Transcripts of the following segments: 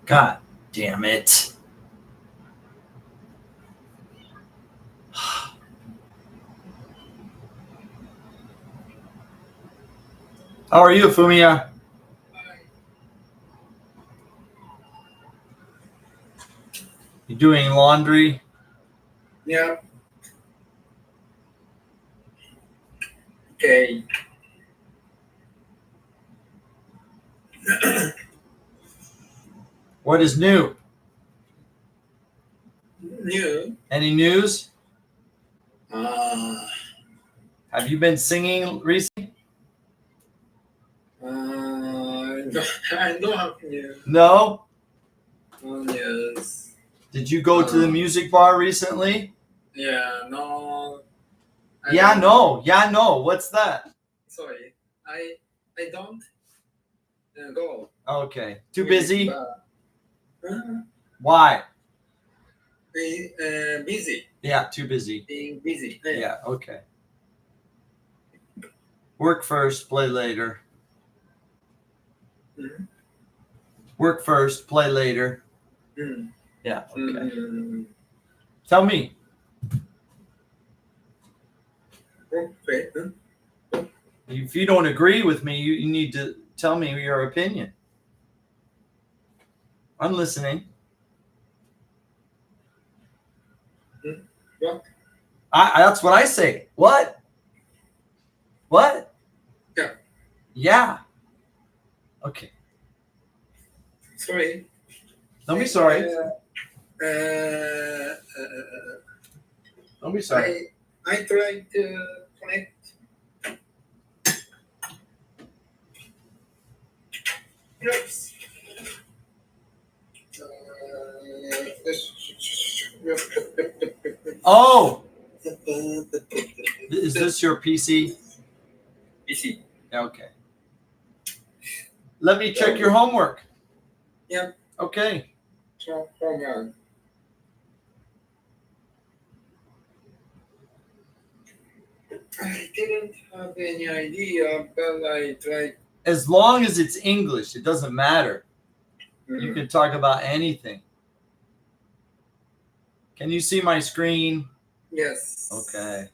God damn it. How are you, Fumiya? You doing laundry? Yeah. Okay. What is new? New. Any news? Uh, Have you been singing recently? no, I don't have new No? news. Did you go to the music bar recently? Yeah, no. Yeah, no. Yeah, no. What's that? Sorry, I don't go. Okay. Too busy? Bar. Why? Busy. Yeah, too busy. Being busy. Yeah, okay. Work first, play later. Mhm. Work first, play later. Mm. Yeah, okay. Mm. Tell me. Okay. If you don't agree with me, you need to tell me your opinion. I'm listening. What? That's what I say. What? What? Yeah. Yeah. Okay. Sorry. Don't be sorry. Don't be sorry. I tried to connect. Yes. Oh, is this your PC? PC. Okay. Let me check your homework. Yeah. Okay. Homework. I didn't have any idea, but I tried. As long as it's English, it doesn't matter. You can talk about anything. Can you see my screen? Yes. Okay.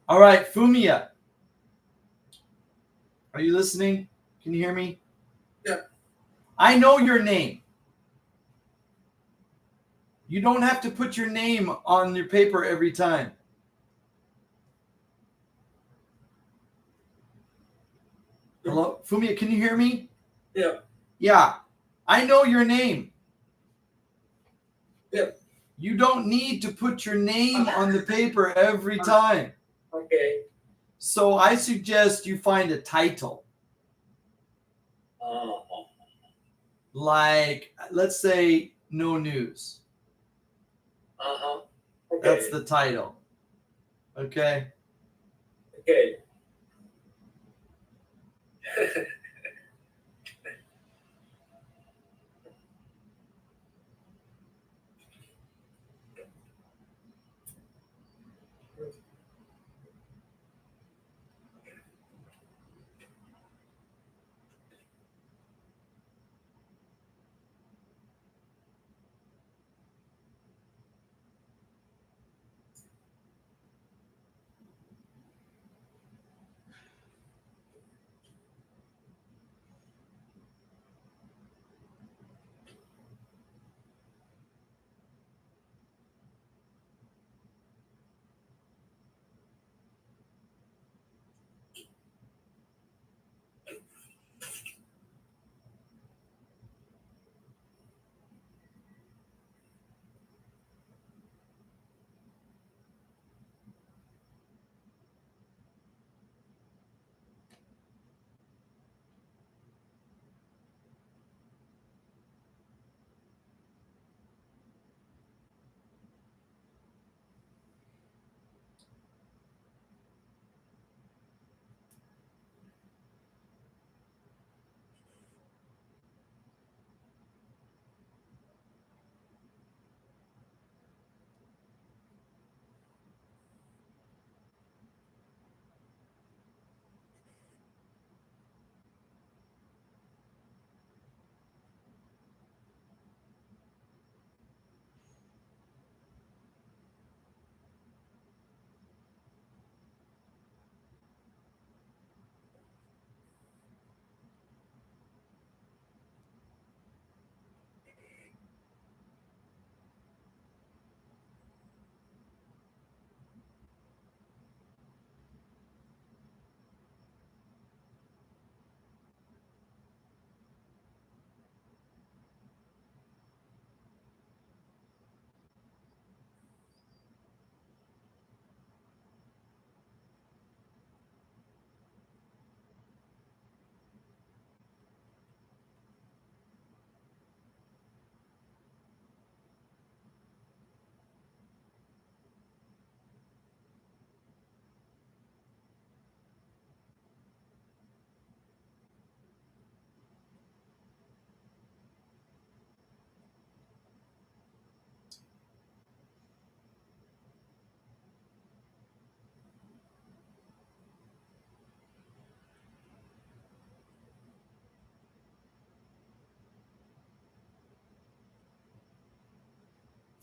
All right, Fumiya. Are you listening? Can you hear me? Yeah. I know your name. You don't have to put your name on your paper every time. Hello? Fumiya, can you hear me? Yeah. Yeah. I know your name. Yeah. You don't need to put your name on the paper every time. Okay. So I suggest you find a title. Like, let's say, No News. Okay. That's the title. Okay? Okay.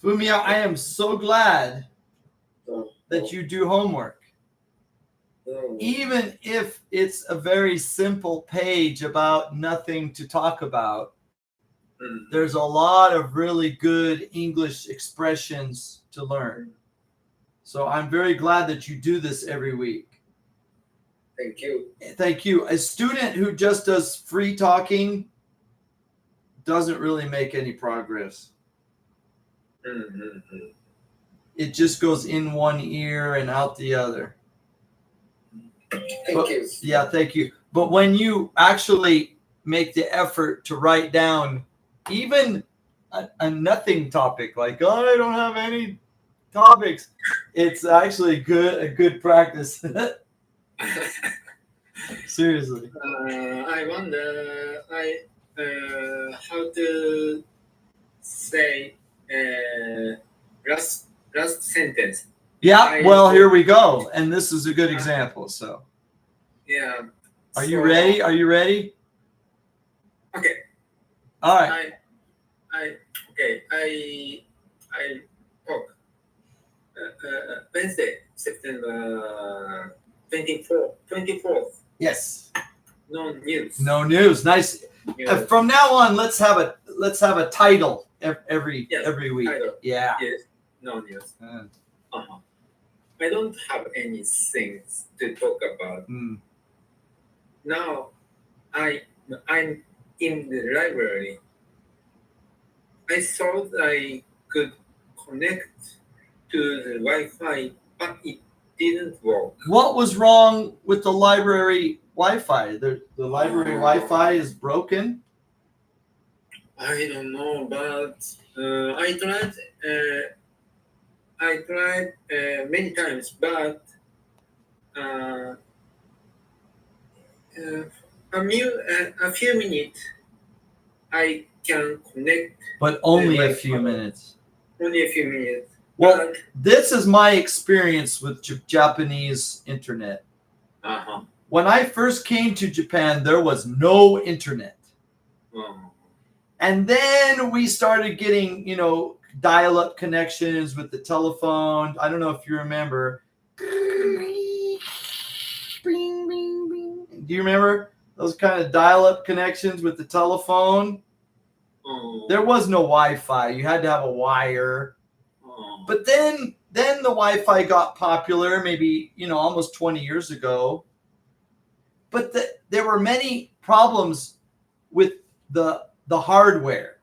Fumio, I am so glad So, that you do homework. Even if it's a very simple page about nothing to talk about, there's a lot of really good English expressions to learn. So I'm very glad that you do this every week. Thank you. Thank you. A student who just does free talking doesn't really make any progress. It just goes in one ear and out the other. Thank you. Yeah, thank you. But when you actually make the effort to write down even a nothing topic, like, oh, I don't have any topics, it's actually a good practice. Seriously. I wonder how to say last sentence. Yeah, well, here we go. And this is a good example. So, Yeah. are you ready? Are you ready? Okay. All right. I talk Wednesday, September 24th. Yes. No news. No news. Nice. News. From now on, let's have a title every week. Title. Yeah. Yes. No news. I don't have any things to talk about. Now, I'm in the library. I thought I could connect to the Wi-Fi, but it didn't work. What was wrong with the library Wi-Fi? The library Wi-Fi is broken. I don't know, but I tried many times, but a few minutes I can connect. But only a few minutes. Only a few minutes. Well, But, this is my experience with Japanese internet. When I first came to Japan, there was no internet. And then we started getting, dial-up connections with the telephone. I don't know if you remember. Do you remember those kind of dial-up connections with the telephone? There was no Wi-Fi. You had to have a wire. But then the Wi-Fi got popular, maybe, almost 20 years ago. But there were many problems with the hardware.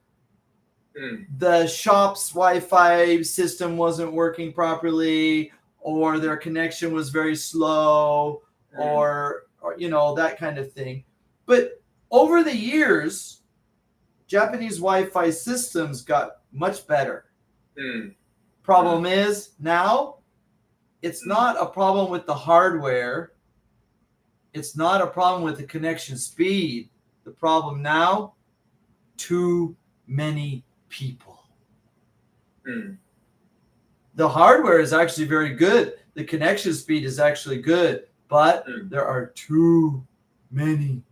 The shop's Wi-Fi system wasn't working properly, or their connection was very slow, or that kind of thing. But over the years, Japanese Wi-Fi systems got much better. Problem is now it's not a problem with the hardware. It's not a problem with the connection speed. The problem now, too many people. The hardware is actually very good. The connection speed is actually good, but there are too many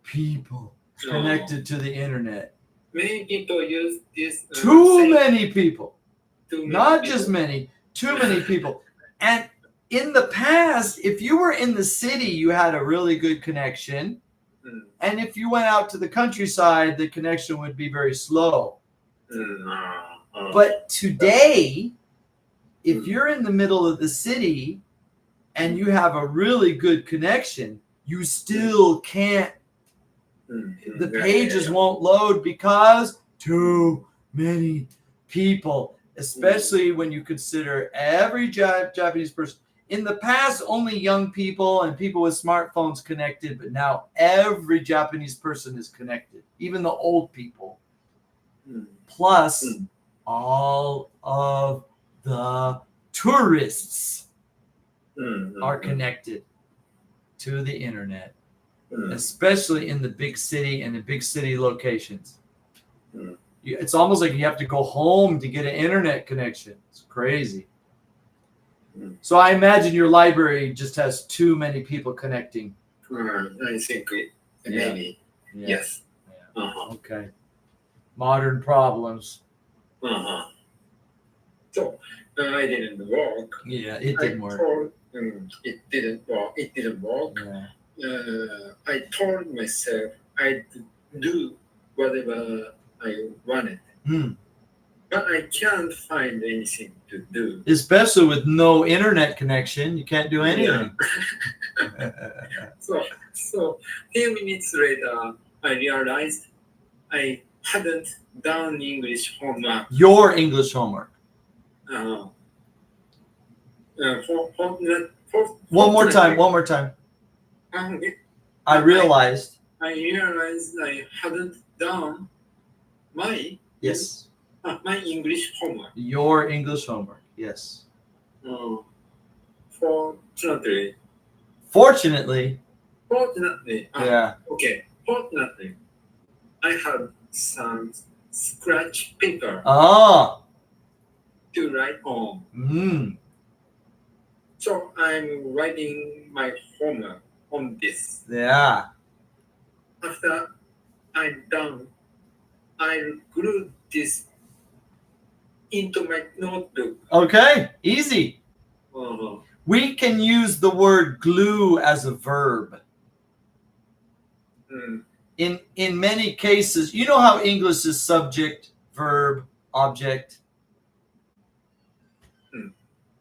people connected to the internet. Many people use this. Too many people. Not just many, too many people. And in the past, if you were in the city, you had a really good connection. And if you went out to the countryside, the connection would be very slow. But today, if you're in the middle of the city and you have a really good connection, you still can't. The pages won't load because too many people. Especially when you consider every Japanese person. In the past, only young people and people with smartphones connected, but now every Japanese person is connected, even the old people. Plus, all of the tourists are connected to the internet, especially in the big city and the big city locations. It's almost like you have to go home to get an internet connection. It's crazy. So I imagine your library just has too many people connecting. I think maybe. Yeah. Yes. Okay. Modern problems. So I didn't work. Yeah, it I didn't work. told it didn't work. It didn't work. Yeah. I told myself I'd do whatever I wanted, Hmm. but I can't find anything to do. Especially with no internet connection, you can't do anything. So few minutes later, I realized I hadn't done English homework. Your English homework. One more time. One more time. I realized. I realized I hadn't done my Yes. My English homework. Your English homework. Yes. Fortunately. Fortunately. Yeah. Okay. Fortunately, I had some scratch paper Ah. to write on. Mm. So I'm writing my homework on this. Yeah. After I'm done, I'll glue this into my notebook. Okay. Easy. Uh-huh. We can use the word glue as a verb. In many cases, you know how English is subject, verb, object.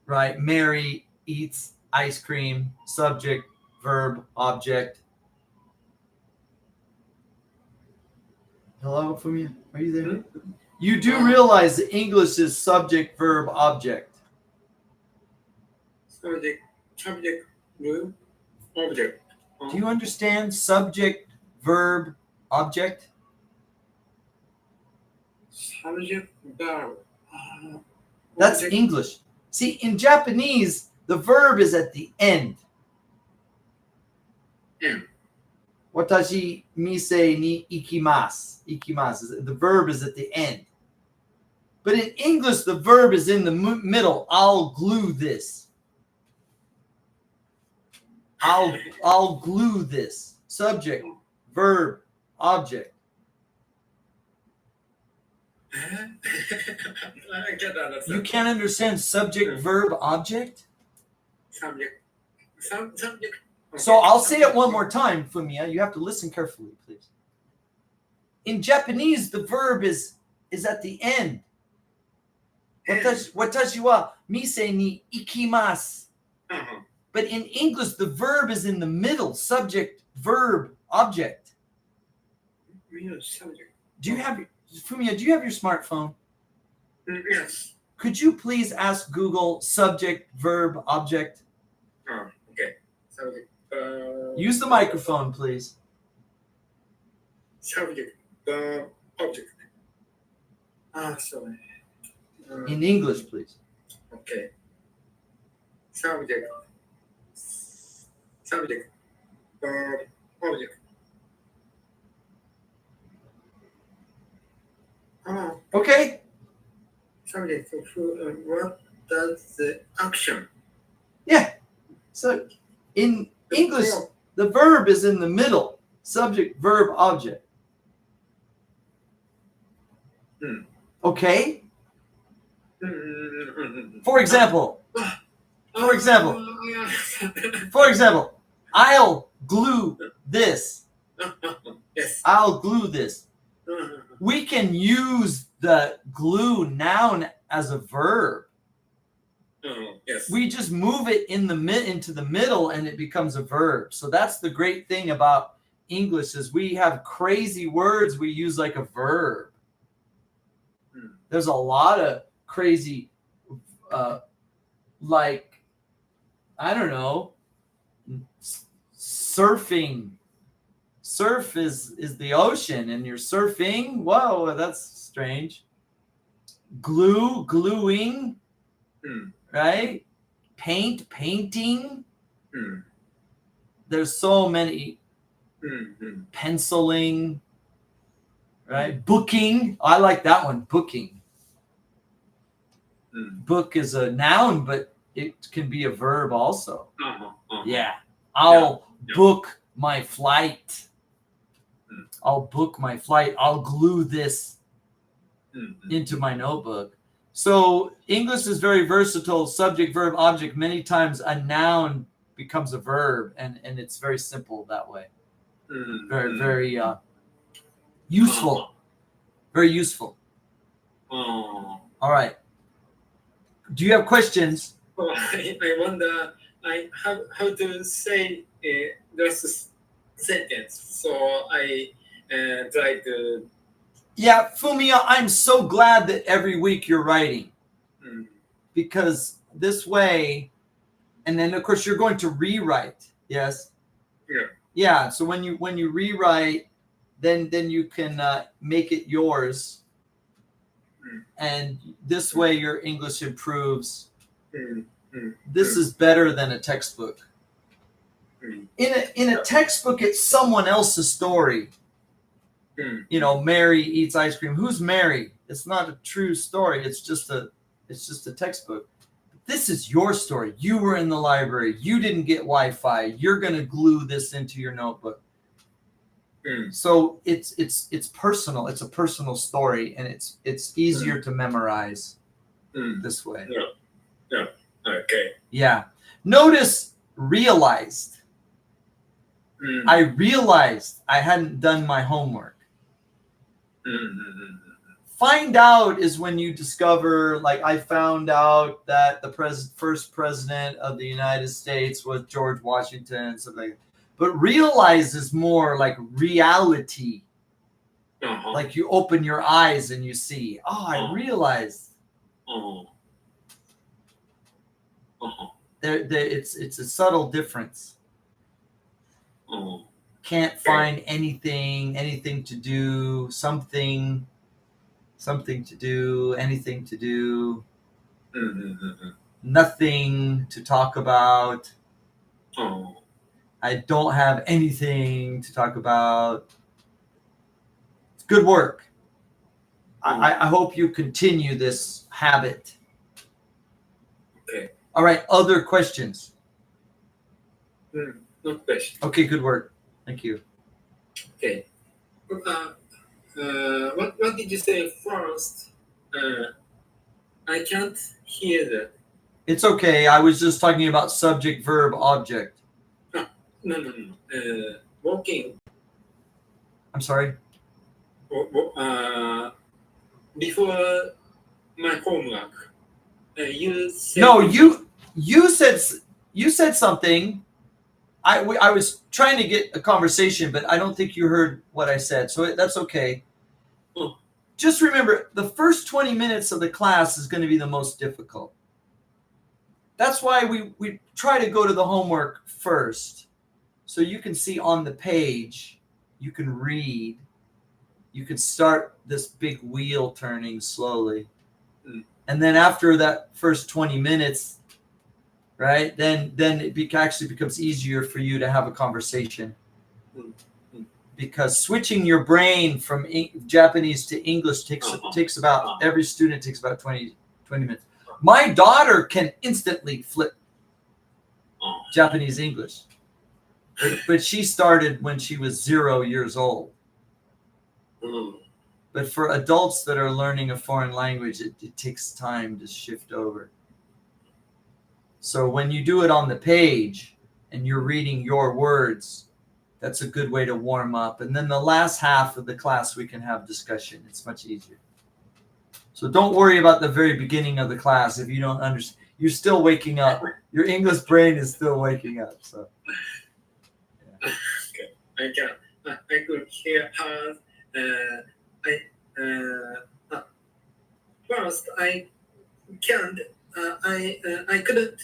Right? Mary eats ice cream, subject, verb, object. Hello, Fumia? Are you there? You do realize that English is subject, verb, object. Subject, verb, object. Do you understand subject, verb, object? Subject, verb. That's English. See, in Japanese, the verb is at the end. Watashi mise ni ikimasu. Ikimasu. The verb is at the end. But in English, the verb is in the middle. I'll glue this. I'll glue this. Subject, verb, object. You can't understand subject, verb, object? Subject. Okay. So I'll say it one more time, Fumiya. You have to listen carefully, please. In Japanese, the verb is at the end. Watashi wa mise ni ikimasu. But in English, the verb is in the middle. Subject, verb, object. Subject. Do you have Fumiya? Do you have your smartphone? Yes. Could you please ask Google subject, verb, object? Okay. Subject. Use the microphone, please. Subject, object. Sorry. In English, please. Okay. Subject, object. Okay. Subject. What does the action? Yeah. So in English, the verb is in the middle. Subject, verb, object. Okay. For example, I'll glue this. Yes. I'll glue this. We can use the glue noun as a verb. Yes. We just move it into the middle and it becomes a verb. So that's the great thing about English is we have crazy words we use like a verb. There's a lot of crazy like, I don't know, surfing. Surf is the ocean and you're surfing. Whoa, that's strange. Glue, gluing, right? Paint, painting. There's so many. Penciling, right? Booking. I like that one. Booking. Book is a noun, but it can be a verb also. Yeah. I'll book my flight. I'll book my flight. I'll glue this into my notebook. So English is very versatile, subject, verb, object. Many times a noun becomes a verb, and it's very simple that way. Very, very useful. Very useful. All right. Do you have questions? Oh, I wonder how to say this sentence. So I try to. Yeah, Fumiya, I'm so glad that every week you're writing, because this way, and then of course you're going to rewrite. Yes. Yeah. Yeah. So when you rewrite, then you can make it yours, and this way your English improves. This is better than a textbook. In a textbook, it's someone else's story. You know, Mary eats ice cream. Who's Mary? It's not a true story. It's just a textbook. This is your story. You were in the library. You didn't get Wi-Fi. You're going to glue this into your notebook. So it's personal. It's a personal story, and it's easier to memorize this way. Yeah. Okay. Yeah. Notice realized. I realized I hadn't done my homework. Find out is when you discover, like I found out that the first president of the United States was George Washington and something like that. But realize is more like reality. Like you open your eyes and you see, I realized. It's a subtle difference. Can't find anything to do, something to do, anything to do, nothing to talk about. I don't have anything to talk about. It's good work. I hope you continue this habit. Okay. All right, other questions? No question. Okay, good work. Thank you. Okay. What did you say first? I can't hear that. It's okay. I was just talking about subject, verb, object. No. Walking. I'm sorry? Before my homework, you said. No, you said something. I was trying to get a conversation, but I don't think you heard what I said. So that's okay. Just remember, the first 20 minutes of the class is going to be the most difficult. That's why we try to go to the homework first. So you can see on the page, you can read, you can start this big wheel turning slowly. And then after that first 20 minutes, right, then it actually becomes easier for you to have a conversation. Because switching your brain from Japanese to English takes about, every student takes about 20 minutes. My daughter can instantly flip Japanese English. But she started when she was 0 years old. But for adults that are learning a foreign language, it takes time to shift over. So when you do it on the page and you're reading your words, that's a good way to warm up. And then the last half of the class, we can have discussion. It's much easier. So don't worry about the very beginning of the class if you don't understand. You're still waking up. Your English brain is still waking up. So. Okay, I could hear her. First, I can't. I couldn't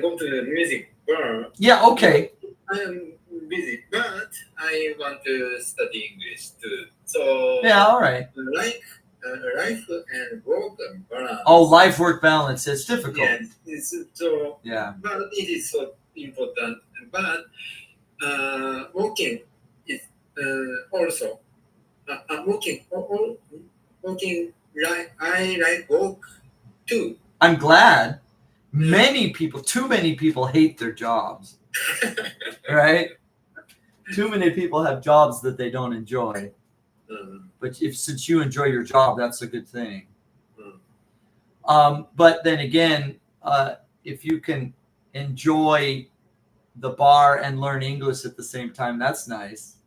go to the music bar. Yeah. Okay. I am busy, but I want to study English too. So yeah. All right. Like life and work balance. Oh, life-work balance. It's difficult. Yes, it's so. Yeah. But it is so important. But working is also working. Like I like work too. I'm glad. Too many people hate their jobs, right? Too many people have jobs that they don't enjoy. But since you enjoy your job, that's a good thing. But then again, if you can enjoy the bar and learn English at the same time, that's nice.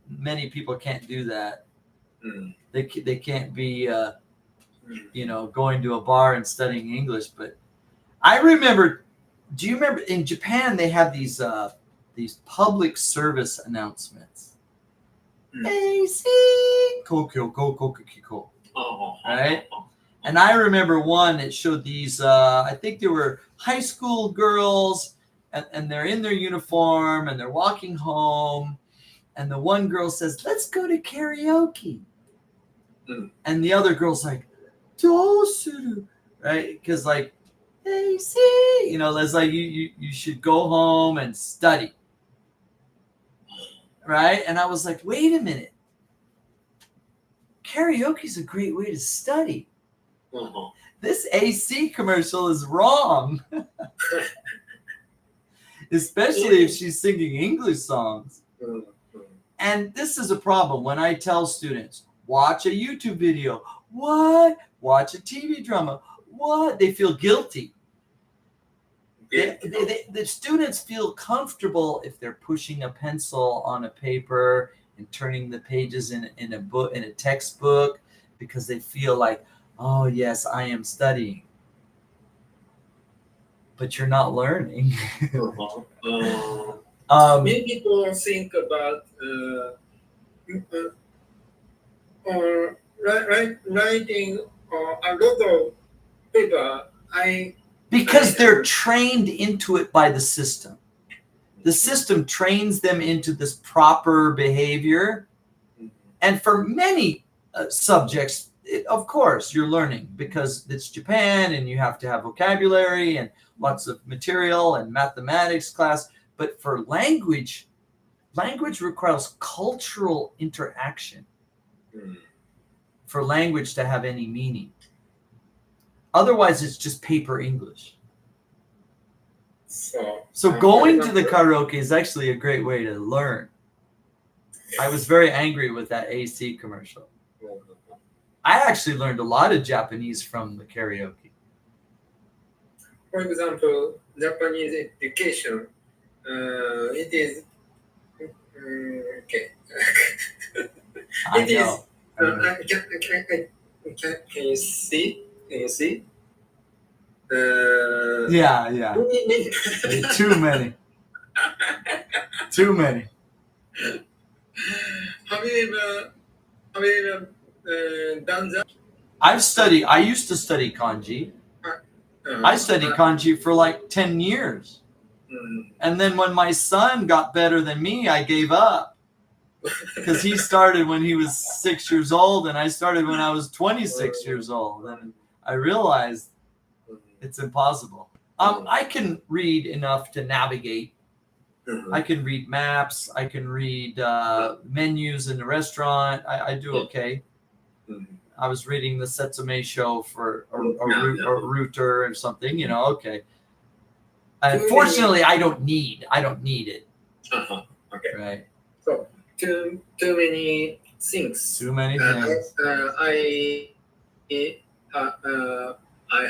Many people can't do that. They can't be, going to a bar and studying English. But I remember, do you remember in Japan they have these public service announcements? AC Kokyo Go Kokyo. Right? And I remember one that showed these, I think they were high school girls, and they're in their uniform and they're walking home. And the one girl says, "Let's go to karaoke." And the other girl's like, "Dosuru," right? Because like, hey, see, there's like you should go home and study, right? And I was like, wait a minute, karaoke's a great way to study. This AC commercial is wrong, especially if she's singing English songs. And this is a problem when I tell students, watch a YouTube video. What? Watch a TV drama. What? They feel guilty. The students feel comfortable if they're pushing a pencil on a paper and turning the pages in a book, in a textbook, because they feel like, oh yes, I am studying. But you're not learning. Many people think about writing a lot of paper. Because they're trained into it by the system. The system trains them into this proper behavior. And for many subjects, of course, you're learning because it's Japan and you have to have vocabulary and lots of material and mathematics class. But for language requires cultural interaction for language to have any meaning. Otherwise, it's just paper English. So going to the karaoke is actually a great way to learn. I was very angry with that AC commercial. I actually learned a lot of Japanese from the karaoke. For example, Japanese education, it is okay. I know. Can you see? Can you see? Yeah. Too many. Too many. Have you ever done that? I used to study kanji. I studied kanji for like 10 years. And then when my son got better than me, I gave up. Because he started when he was 6 years old, and I started when I was 26 years old. And I realized it's impossible. I can read enough to navigate. I can read maps. I can read menus in the restaurant. I do okay. I was reading the Setsume show for a router or something, okay. Unfortunately, I don't need it. Okay. Right. So too many things. Too many things. I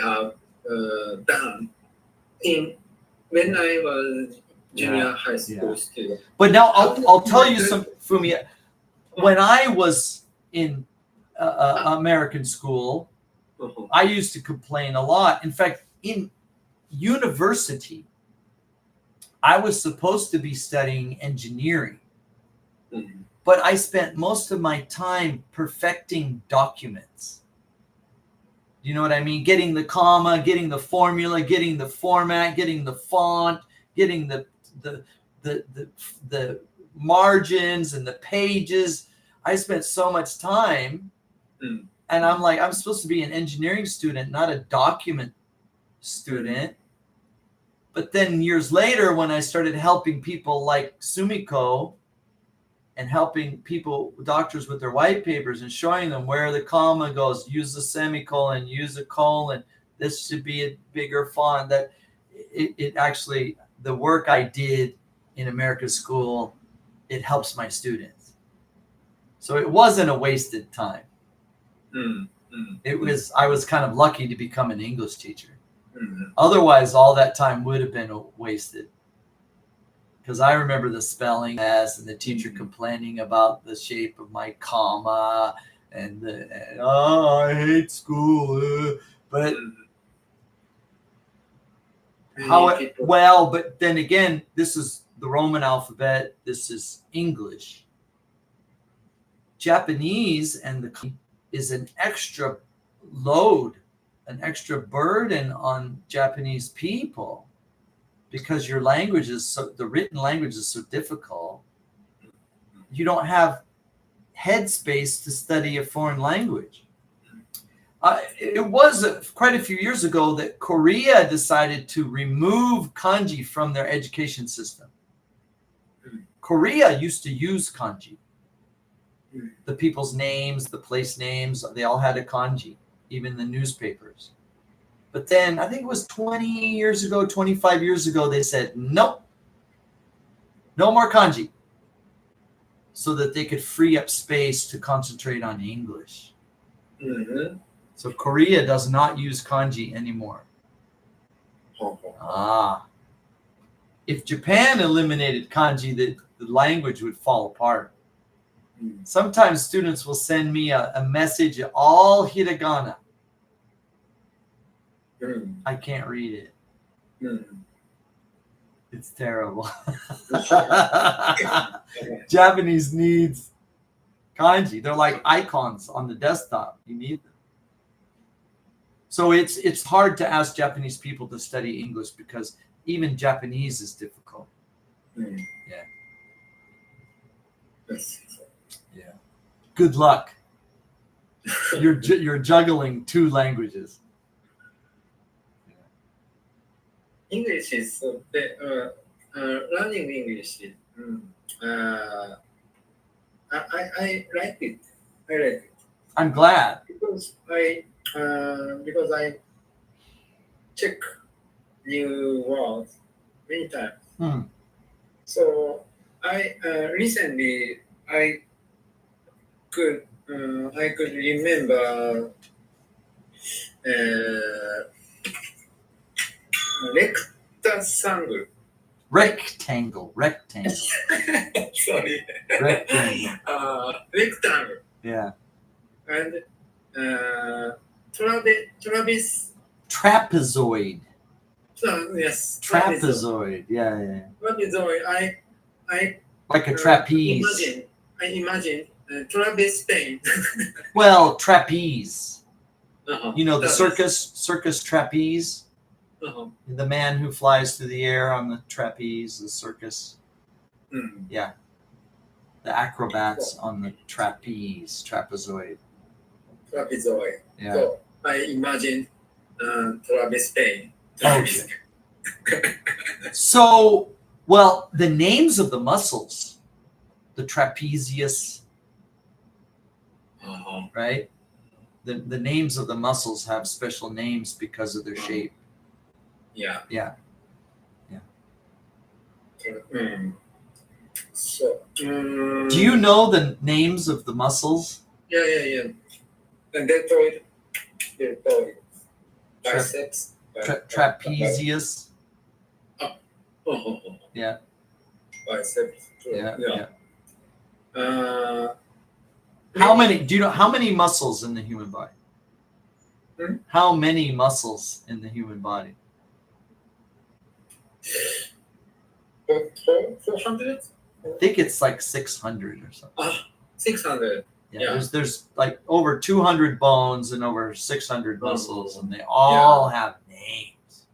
have done when I was junior high school student. But now I'll tell you some, Fumiya. When I was in American school, I used to complain a lot. In fact, in university, I was supposed to be studying engineering, but I spent most of my time perfecting documents. You know what I mean? Getting the comma, getting the formula, getting the format, getting the font, getting the margins and the pages. I spent so much time, and I'm like, I'm supposed to be an engineering student, not a document student. But then years later, when I started helping people like Sumiko and helping doctors with their white papers and showing them where the comma goes, use the semicolon, use a colon, this should be a bigger font, that it actually, the work I did in American school, it helps my students. So it wasn't a wasted time. I was kind of lucky to become an English teacher. うん Otherwise, all that time would have been wasted. Because I remember the spelling test and the teacher complaining about the shape of my comma and oh, I hate school. But but then again, this is the Roman alphabet. This is English. Japanese is an extra load, an extra burden on Japanese people because your language is the written language is so difficult. You don't have headspace to study a foreign language. It was quite a few years ago that Korea decided to remove kanji from their education system. Korea used to use kanji. The people's names, the place names, they all had a kanji, even the newspapers. But then I think it was 20 years ago, 25 years ago, they said, nope, no more kanji, so that they could free up space to concentrate on English. Mm-hmm. So Korea does not use kanji anymore. If Japan eliminated kanji, the language would fall apart. Sometimes students will send me a message, all hiragana. I can't read it. It's terrible. Japanese needs kanji. They're like icons on the desktop. You need them. So it's hard to ask Japanese people to study English because even Japanese is difficult. Yeah. Yeah. Good luck. You're juggling two languages. English is learning English. I like it. I like it. I'm glad because I check new words many times. So I recently I could remember rectangle. Rectangle. Sorry. Rectangle. Rectangle. Yeah. And Travis. Trapezoid. Yes. Trapezoid. Yeah. Trapezoid. I like a trapeze. I imagine Travis Spain. Well, trapeze. You know the Travis. circus trapeze. The man who flies through the air on the trapeze, the circus. Yeah. The acrobats on the trapeze, trapezoid. Trapezoid. Yeah. So I imagine Travis Spain. Okay. So, well, the names of the muscles, the trapezius, right? The names of the muscles have special names because of their shape. Yeah. So, do you know the names of the muscles? Yeah. And deltoid, biceps, trapezius. Yeah. Biceps. Yeah. How many? Do you know how many muscles in the human body? How many muscles in the human body? 400? I think it's like 600 or something. 600. Yeah. There's like over 200 bones and over 600 muscles, and they all have names.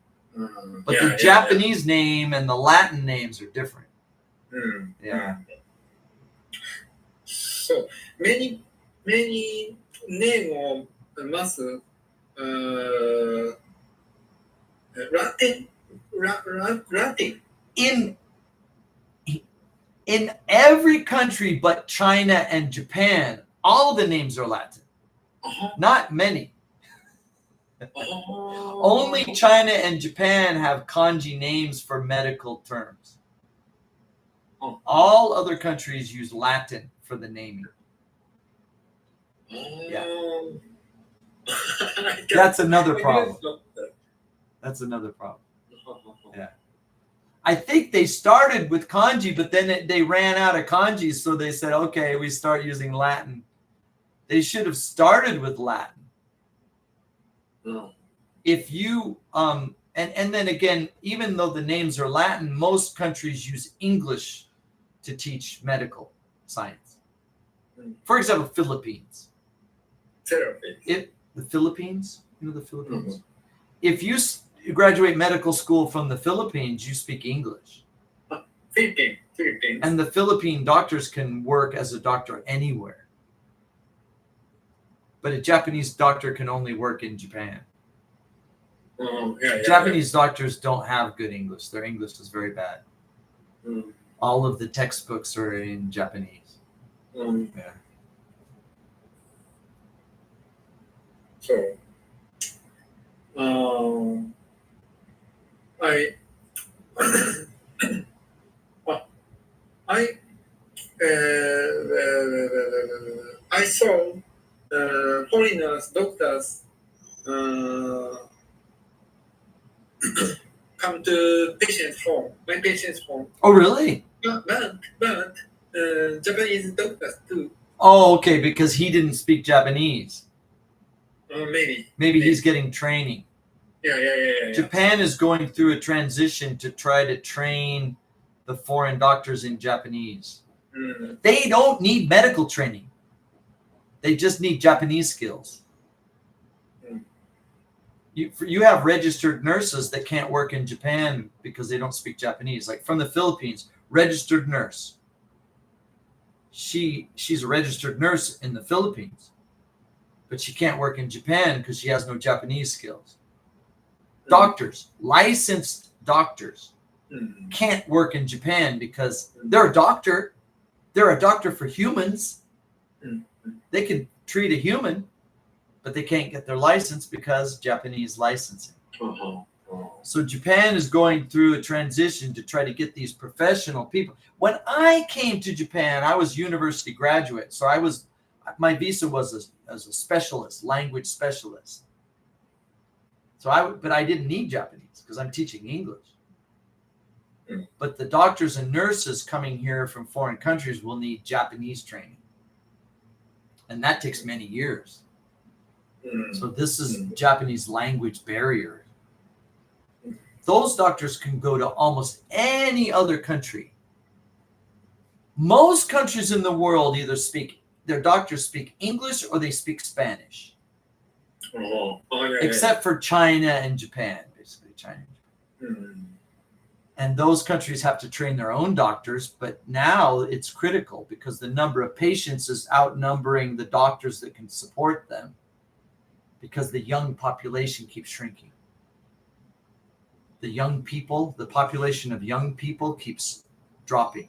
But the Japanese name and the Latin names are different. Yeah. So many name of muscle. Latin. In every country but China and Japan, all the names are Latin. Not many. Only China and Japan have kanji names for medical terms. All other countries use Latin for the naming. Yeah. That's another I problem. didn't know that. That's another problem. Yeah. I think they started with kanji, but then they ran out of kanji, so they said, okay, we start using Latin. They should have started with Latin. Oh. If you and then again, even though the names are Latin, most countries use English to teach medical science. For example, Philippines. Therapy. The Philippines, you know the Philippines? If you graduate medical school from the Philippines, you speak English. Philippines. And the Philippine doctors can work as a doctor anywhere. But a Japanese doctor can only work in Japan. Japanese doctors don't have good English. Their English is very bad. All of the textbooks are in Japanese. Yeah. So, I saw foreigners, doctors come to my patient's home. Oh, really? But Japanese doctors too. Oh, okay, because he didn't speak Japanese. Maybe he's getting training. Yeah. Japan is going through a transition to try to train the foreign doctors in Japanese. They don't need medical training. They just need Japanese skills. You have registered nurses that can't work in Japan because they don't speak Japanese. Like from the Philippines, registered nurse. She's a registered nurse in the Philippines, but she can't work in Japan because she has no Japanese skills. Doctors, licensed doctors, can't work in Japan because they're a doctor. They're a doctor for humans. They can treat a human, but they can't get their license because Japanese licensing. So Japan is going through a transition to try to get these professional people. When I came to Japan, I was university graduate. So my visa was as a specialist, language specialist. But I didn't need Japanese because I'm teaching English. But the doctors and nurses coming here from foreign countries will need Japanese training. And that takes many years. So this is Japanese language barrier. Those doctors can go to almost any other country. Most countries in the world either their doctors speak English or they speak Spanish. Except for China and Japan, basically China and Japan. And those countries have to train their own doctors, but now it's critical because the number of patients is outnumbering the doctors that can support them because the young population keeps shrinking. The population of young people keeps dropping.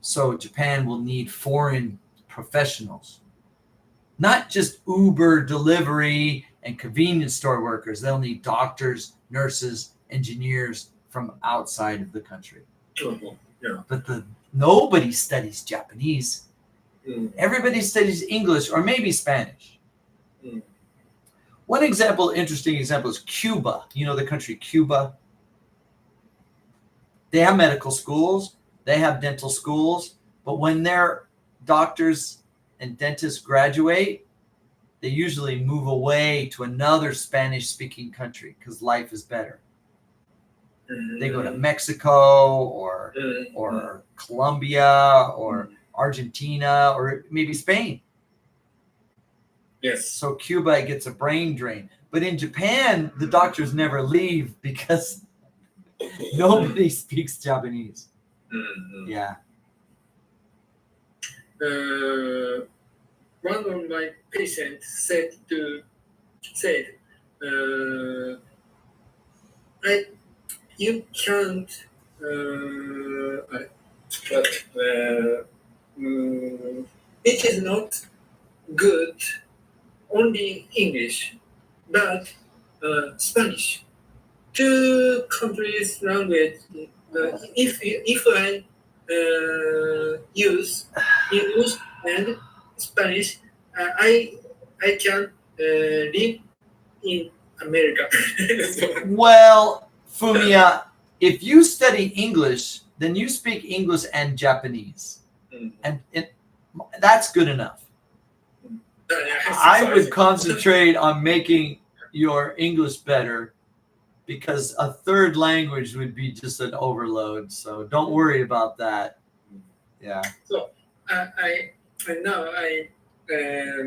So Japan will need foreign professionals, not just Uber delivery and convenience store workers. They'll need doctors, nurses, engineers from outside of the country. But nobody studies Japanese. Everybody studies English or maybe Spanish. One interesting example is Cuba. You know the country Cuba? They have medical schools, they have dental schools, but when their doctors and dentists graduate, they usually move away to another Spanish-speaking country because life is better. They go to Mexico or Colombia or Argentina or maybe Spain. Yes. So Cuba gets a brain drain. But in Japan, the doctors never leave because nobody speaks Japanese. Yeah. One of my patients said, you can't, it is not good only English, but Spanish. Two countries' language. If I use English and Spanish, I I can live in America. So, Well, Fumiya, if you study English, then you speak English and Japanese, and that's good enough. I would concentrate on making your English better, because a third language would be just an overload. So don't worry about that. Yeah. So I now I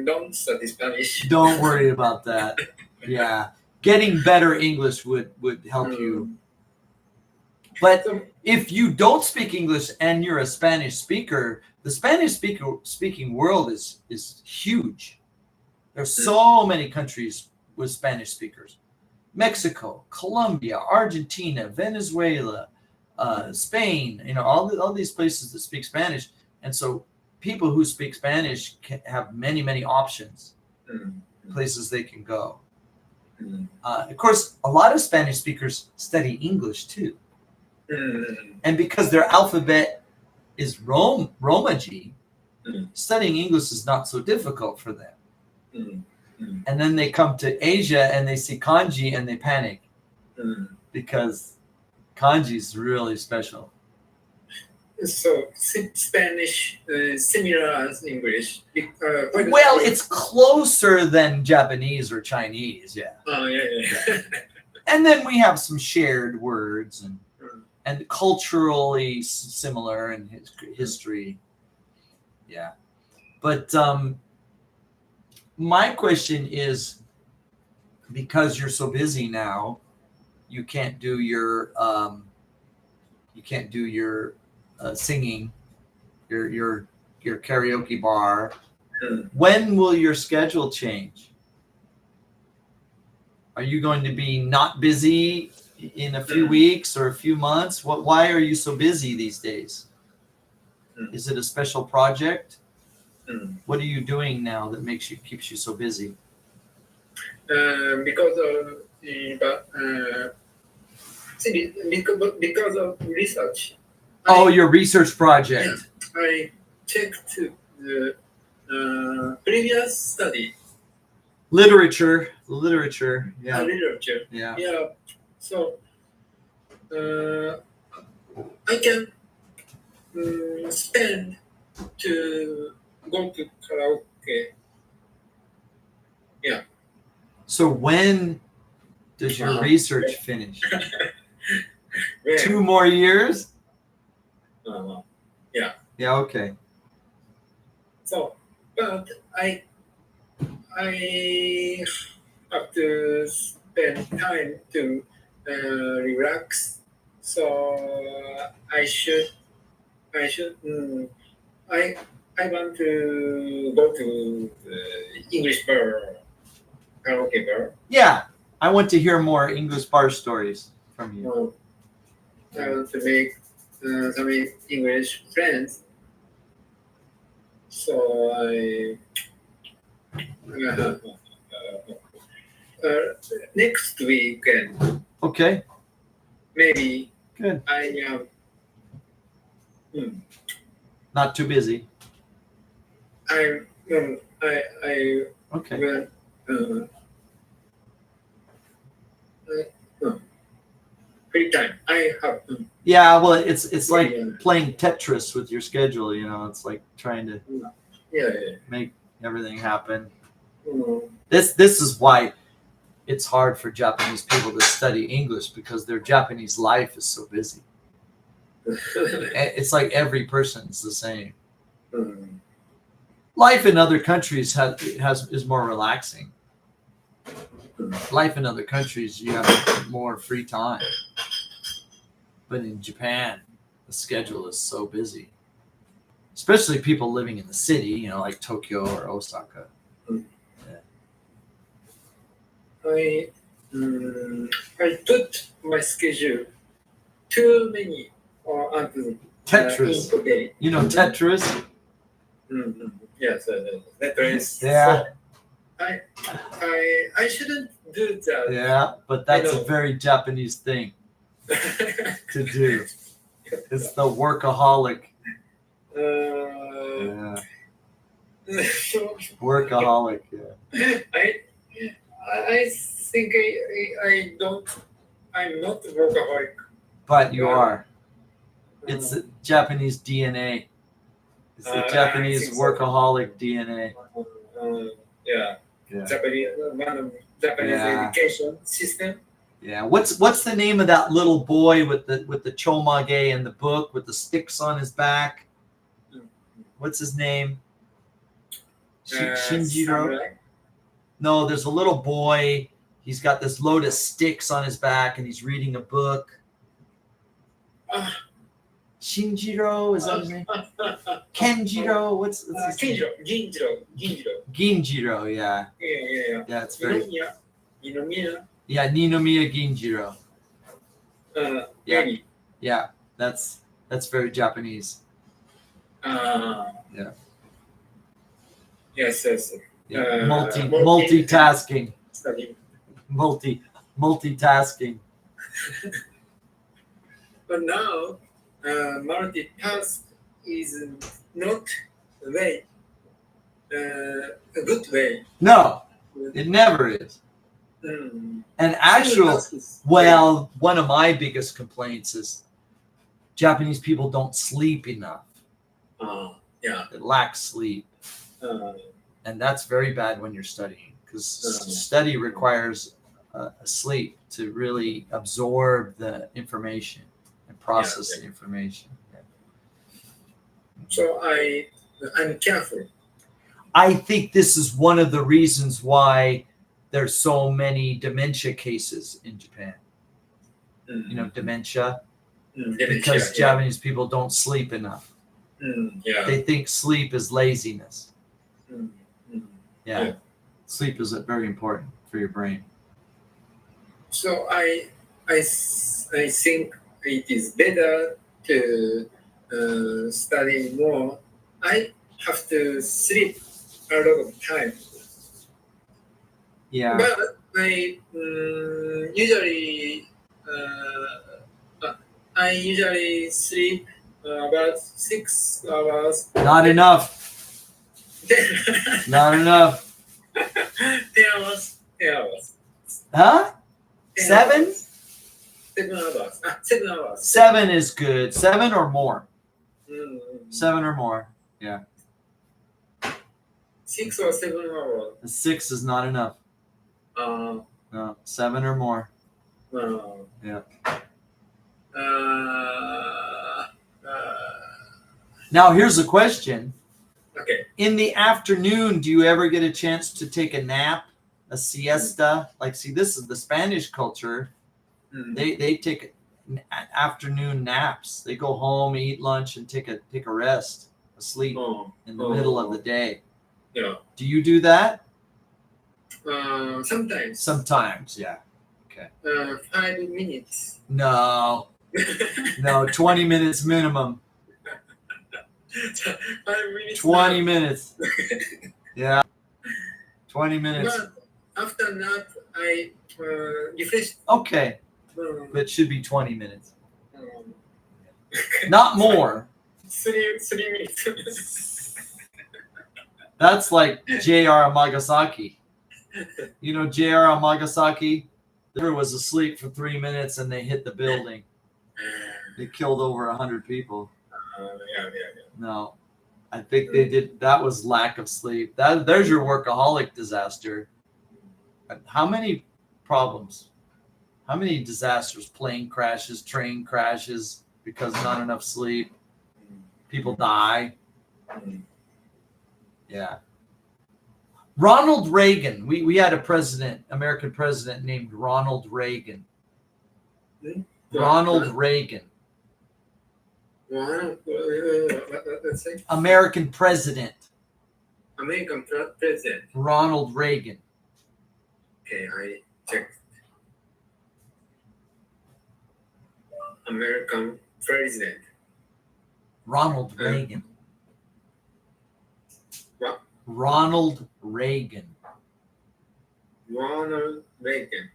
don't study Spanish. Don't worry about that. Yeah. Getting better English would help you. But So, if you don't speak English and you're a Spanish speaker, the Spanish speaking world is huge. There's so many countries with Spanish speakers. Mexico, Colombia, Argentina, Venezuela, Spain, all these places that speak Spanish. And so people who speak Spanish can have many, many options, places they can go. Of course, a lot of Spanish speakers study English too. And because their alphabet is Romaji, studying English is not so difficult for them. And then they come to Asia and they see kanji and they panic, because kanji is really special. So Spanish similar as English. Well, it's closer than Japanese or Chinese, yeah. Oh yeah. And then we have some shared words and culturally similar and history. Yeah. But my question is, because you're so busy now, you can't do your singing, your karaoke bar. When will your schedule change? Are you going to be not busy in a few weeks or a few months? Why are you so busy these days? Is it a special project? What are you doing now that keeps you so busy? Because of research. Oh, your research project. I checked the previous study. Literature. Yeah. Literature. Yeah. Yeah. So I can spend to go to karaoke. Yeah. So when does your research finish? 2 more years? Yeah. Yeah, okay. So, but I have to spend time to relax. So I want to go to English bar, karaoke bar. Yeah, I want to hear more English bar stories from you. I want to make some English friends. So next weekend, Okay, maybe good. I Not too busy. I Okay. will free time. I have Yeah, well, it's like playing Tetris with your schedule. It's like trying to make everything happen. This is why it's hard for Japanese people to study English, because their Japanese life is so busy. It's like every person's the same. Life in other countries is more relaxing. Life in other countries, you have more free time. But in Japan, the schedule is so busy. Especially people living in the city, like Tokyo or Osaka. I put my schedule too many Tetris. today. Tetris? Yes, Tetris. Yeah. So I shouldn't do that. Yeah, but that's a very Japanese thing to do. It's the workaholic. Yeah. Workaholic. Yeah. I think I don't. I'm not workaholic. But you Yeah. are. It's the Japanese DNA. It's the I Japanese think so. workaholic DNA. Yeah. Yeah. Japanese Yeah. education system. Yeah. What's the name of that little boy with the chomage and the book with the sticks on his back? What's his name? Shinjiro? Samurai. No, there's a little boy. He's got this load of sticks on his back and he's reading a book. Ah. Shinjiro, is that his name? Kenjiro, what's his name? Ginjiro. Ginjiro, yeah. Yeah. Yeah, it's very Ninomiya. yeah, Ninomiya Ginjiro. Yeah. Maybe. Yeah, that's very Japanese. Yeah. Yes. Yeah. Multi- Multitasking. Study. Multitasking. But now, multitask is not a way, a good way. No, it never is. Mm. And actual, well, one of my biggest complaints is Japanese people don't sleep enough. Yeah. They lack sleep. And that's very bad when you're studying because study requires sleep to really absorb the information and process the information. Yeah. So I'm careful. I think this is one of the reasons why there's so many dementia cases in Japan. Mm. You know, dementia, Dementia, because Japanese people don't sleep enough. Yeah. They think sleep is laziness. Mm. Yeah. Sleep is very important for your brain. So I think it is better to study more. I have to sleep a lot of time. Yeah. But I usually sleep about 6 hours. Not enough. 10 Not enough. hours. 10 hours. Huh? 10 7? hours. 7 hours. 7 hours. 7 is good. 7 or more. 7 or more. 6 or 7 hours. 6 is not enough. No, 7 or more. Yeah. Now here's a question. Okay. In the afternoon, do you ever get a chance to take a nap, a siesta? Like, see, this is the Spanish culture. They take afternoon naps. They go home, eat lunch, and take a rest, a sleep in the middle of the day. Yeah. Do you do that? Sometimes. Sometimes, yeah. 5 minutes. No, 20 minutes minimum. 5 minutes. 20 minutes. Yeah. 20 minutes. But after that, I refresh. Okay. But it should be 20 minutes. Not more. 3 minutes. That's like J.R. Amagasaki. You know J.R. Amagasaki? There was asleep for 3 minutes and they hit the building. They killed over 100 people. Yeah. No. I think they did. That was lack of sleep. There's your workaholic disaster. How many problems? How many disasters? Plane crashes, train crashes because not enough sleep. People die. Yeah. Ronald Reagan. We had a president, American president named Ronald Reagan. Ronald Reagan. Let's say American president. American president. Ronald Reagan. Okay, I checked. American president. Ronald Reagan. What? Ronald Reagan. Ronald Reagan.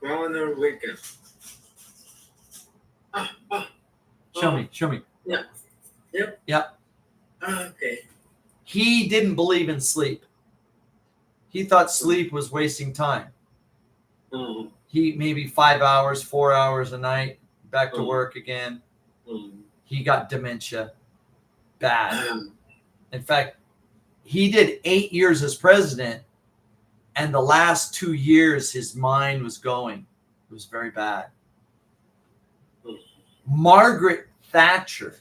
Ronald Reagan. Show me. Yeah. Yep. Yep. Okay. he didn't believe in sleep. He thought sleep was wasting time. He maybe 5 hours, 4 hours a night, back to work again. He got dementia. Bad. In fact, he did 8 years as president, and the last 2 years his mind was going. It was very bad. Margaret Thatcher,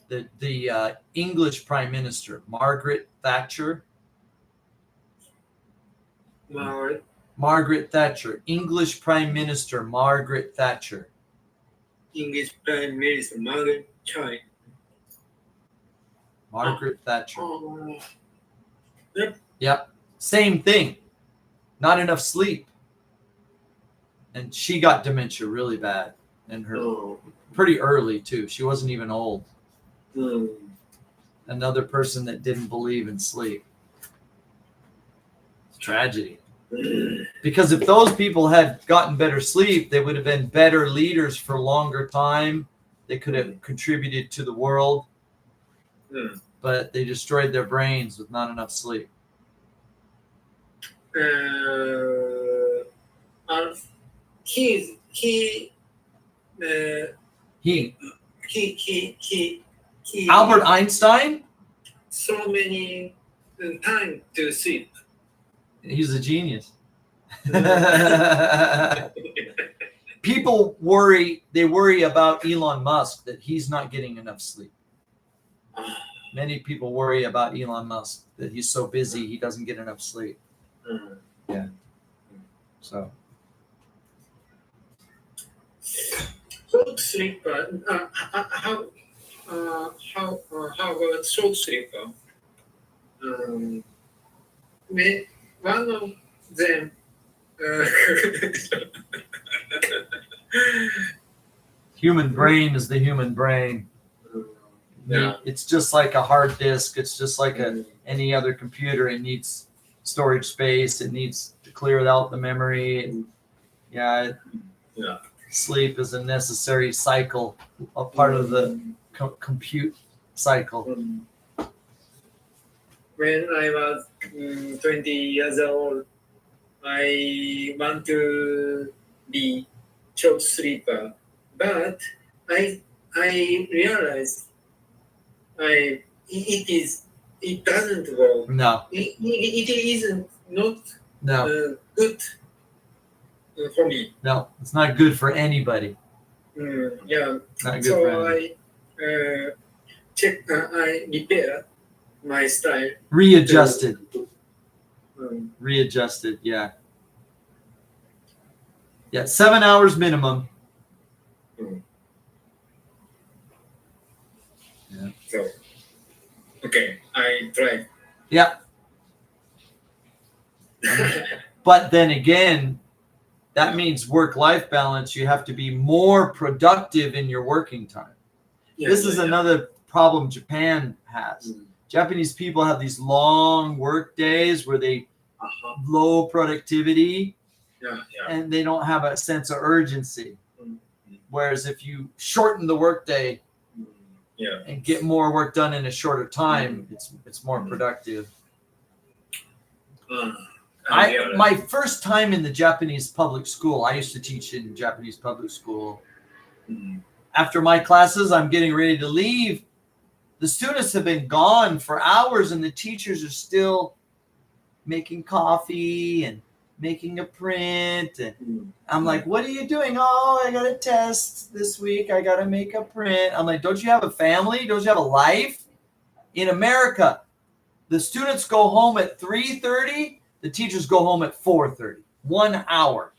the English Prime Minister, Margaret Thatcher. Margaret Thatcher, English Prime Minister Margaret Thatcher. English Prime Minister Margaret Chai. Margaret Thatcher. Yep. Yep. Same thing. Not enough sleep. And she got dementia really bad. And her pretty early too. She wasn't even old. Another person that didn't believe in sleep. It's tragedy. Because if those people had gotten better sleep, they would have been better leaders for longer time. They could have contributed to the world. But they destroyed their brains with not enough sleep. Albert Einstein? So many time to sleep. He's a genius. People worry about Elon Musk that he's not getting enough sleep. Many people worry about Elon Musk that he's so busy he doesn't get enough sleep. Yeah. So. Short sleeper. How about short sleeper? One of them. Human brain is the human brain. Yeah. It's just like a hard disk. It's just like any other computer. It needs storage space. It needs to clear out the memory. Sleep is a necessary cycle, a part of the compute cycle. When I was 20 years old, I want to be short sleeper, but I realized it doesn't work. No. It isn't not good for me. No, it's not good for anybody. Yeah. Not good So for anybody. I repair my style. Readjusted. Readjusted, yeah. Yeah, 7 hours minimum. Yeah. So, okay, I try. Yeah. But then again, that means work-life balance. You have to be more productive in your working time. This is another problem Japan has. Japanese people have these long work days where they low productivity and they don't have a sense of urgency. Whereas if you shorten the workday and get more work done in a shorter time, it's more productive. My first time in the Japanese public school, I used to teach in Japanese public school. After my classes, I'm getting ready to leave. The students have been gone for hours and the teachers are still making coffee and making a print. And I'm like, what are you doing? Oh, I got a test this week. I got to make a print. I'm like, don't you have a family? Don't you have a life? In America, the students go home at 3:30. The teachers go home at 4:30. 1 hour.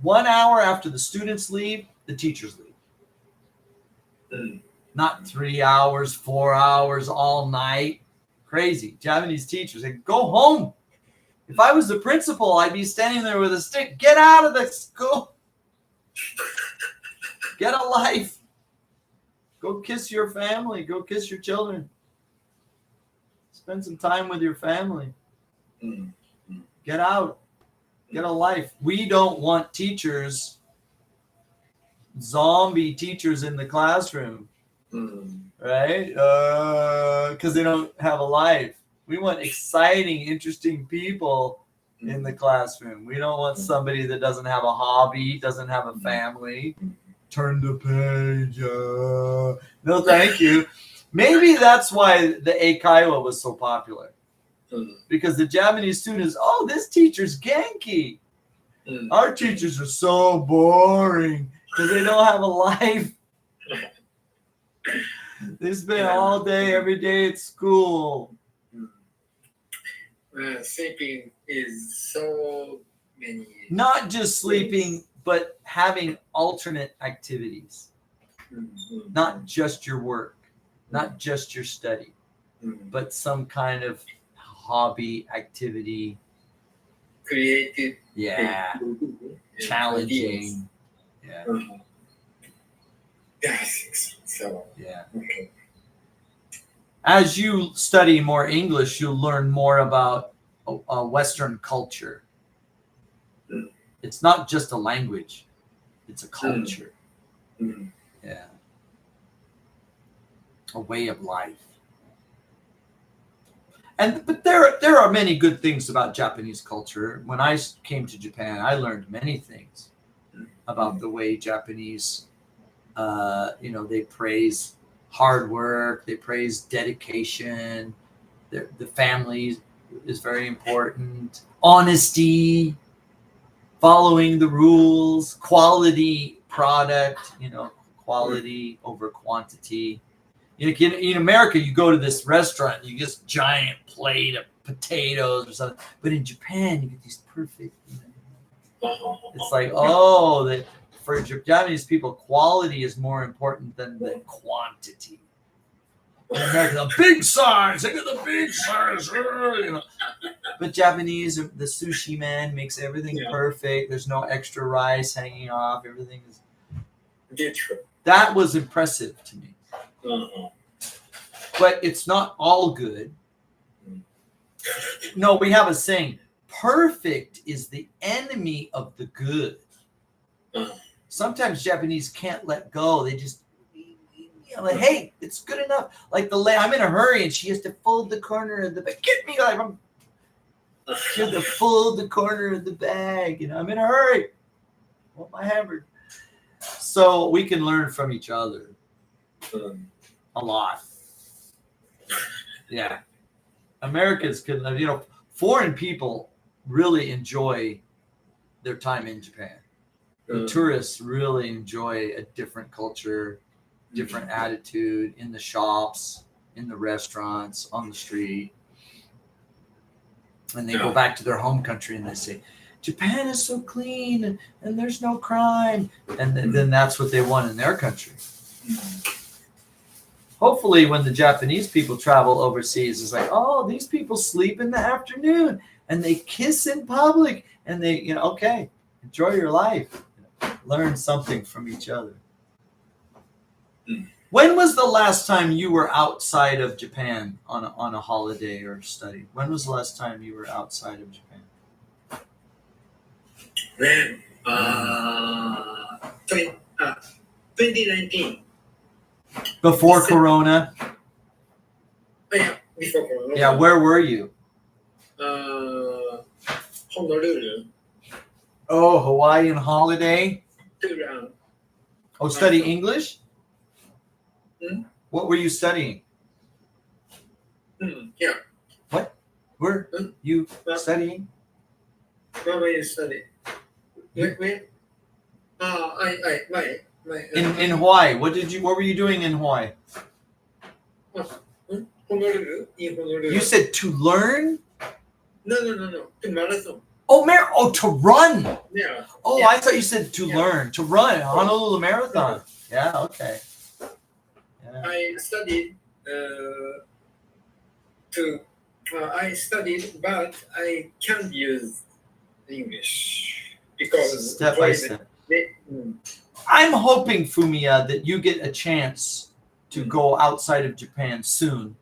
1 hour after the students leave, the teachers leave. Not 3 hours, 4 hours, all night. Crazy. Japanese teachers say, go home. If I was the principal, I'd be standing there with a stick. Get out of the school. Get a life. Go kiss your family. Go kiss your children. Spend some time with your family. Get out. Get a life. We don't want teachers, zombie teachers in the classroom. right? Because they don't have a life. We want exciting, interesting people in the classroom. We don't want somebody that doesn't have a hobby, doesn't have a family. Turn the page. No, thank you. Maybe that's why the Eikaiwa was so popular. Because the Japanese students, oh, this teacher's Genki. Our teachers are so boring because they don't have a life. They spend all day, every day at school. Sleeping is so many. Not just sleeping, but having alternate activities. Not just your work, not just your study, but some kind of hobby, activity. Creative. Yeah. Challenging. Yeah. Yeah, I think so. Yeah. Okay. As you study more English, you'll learn more about Western culture. It's not just a language, it's a culture. Yeah. A way of life. But there are many good things about Japanese culture. When I came to Japan, I learned many things about the way Japanese, they praise hard work, they praise dedication, the family is very important, honesty, following the rules, quality product, quality over quantity. In America, you go to this restaurant, you get this giant plate of potatoes or something. But in Japan, you get these perfect. It's like, for Japanese people, quality is more important than the quantity. In America, the big size, I get the big size. But Japanese, the sushi man makes everything perfect. There's no extra rice hanging off. Everything is. That was impressive to me. But it's not all good. No, we have a saying, perfect is the enemy of the good. Sometimes Japanese can't let go. They just, hey, it's good enough. Like I'm in a hurry and she has to fold the corner of the bag. Get me, she has to fold the corner of the bag. I'm in a hurry. I want my hamburger. So we can learn from each other. A lot. Yeah. Americans can, foreign people really enjoy their time in Japan. The tourists really enjoy a different culture, different attitude in the shops, in the restaurants, on the street. And they go back to their home country and they say, Japan is so clean and there's no crime. And then that's what they want in their country. Hopefully when the Japanese people travel overseas, it's like, oh, these people sleep in the afternoon and they kiss in public and they, okay, enjoy your life. Learn something from each other. When was the last time you were outside of Japan on a holiday or study? When was the last time you were outside of Japan? When 2019. Before Corona? Yeah, before Corona. Yeah, where were you? Honolulu. Oh, Hawaiian holiday? To study English? What were you studying? Yeah. What were you studying? Where were you studying? Where? In Hawaii. What were you doing in Hawaii? Honolulu. In Honolulu. You said to learn? No. To marathon. To run. Yeah. Oh, yeah. I thought you said to learn. To run. Honolulu Marathon. Yeah, okay. Yeah. I studied but I can't use English because step by step. I'm hoping, Fumiya, that you get a chance to go outside of Japan soon.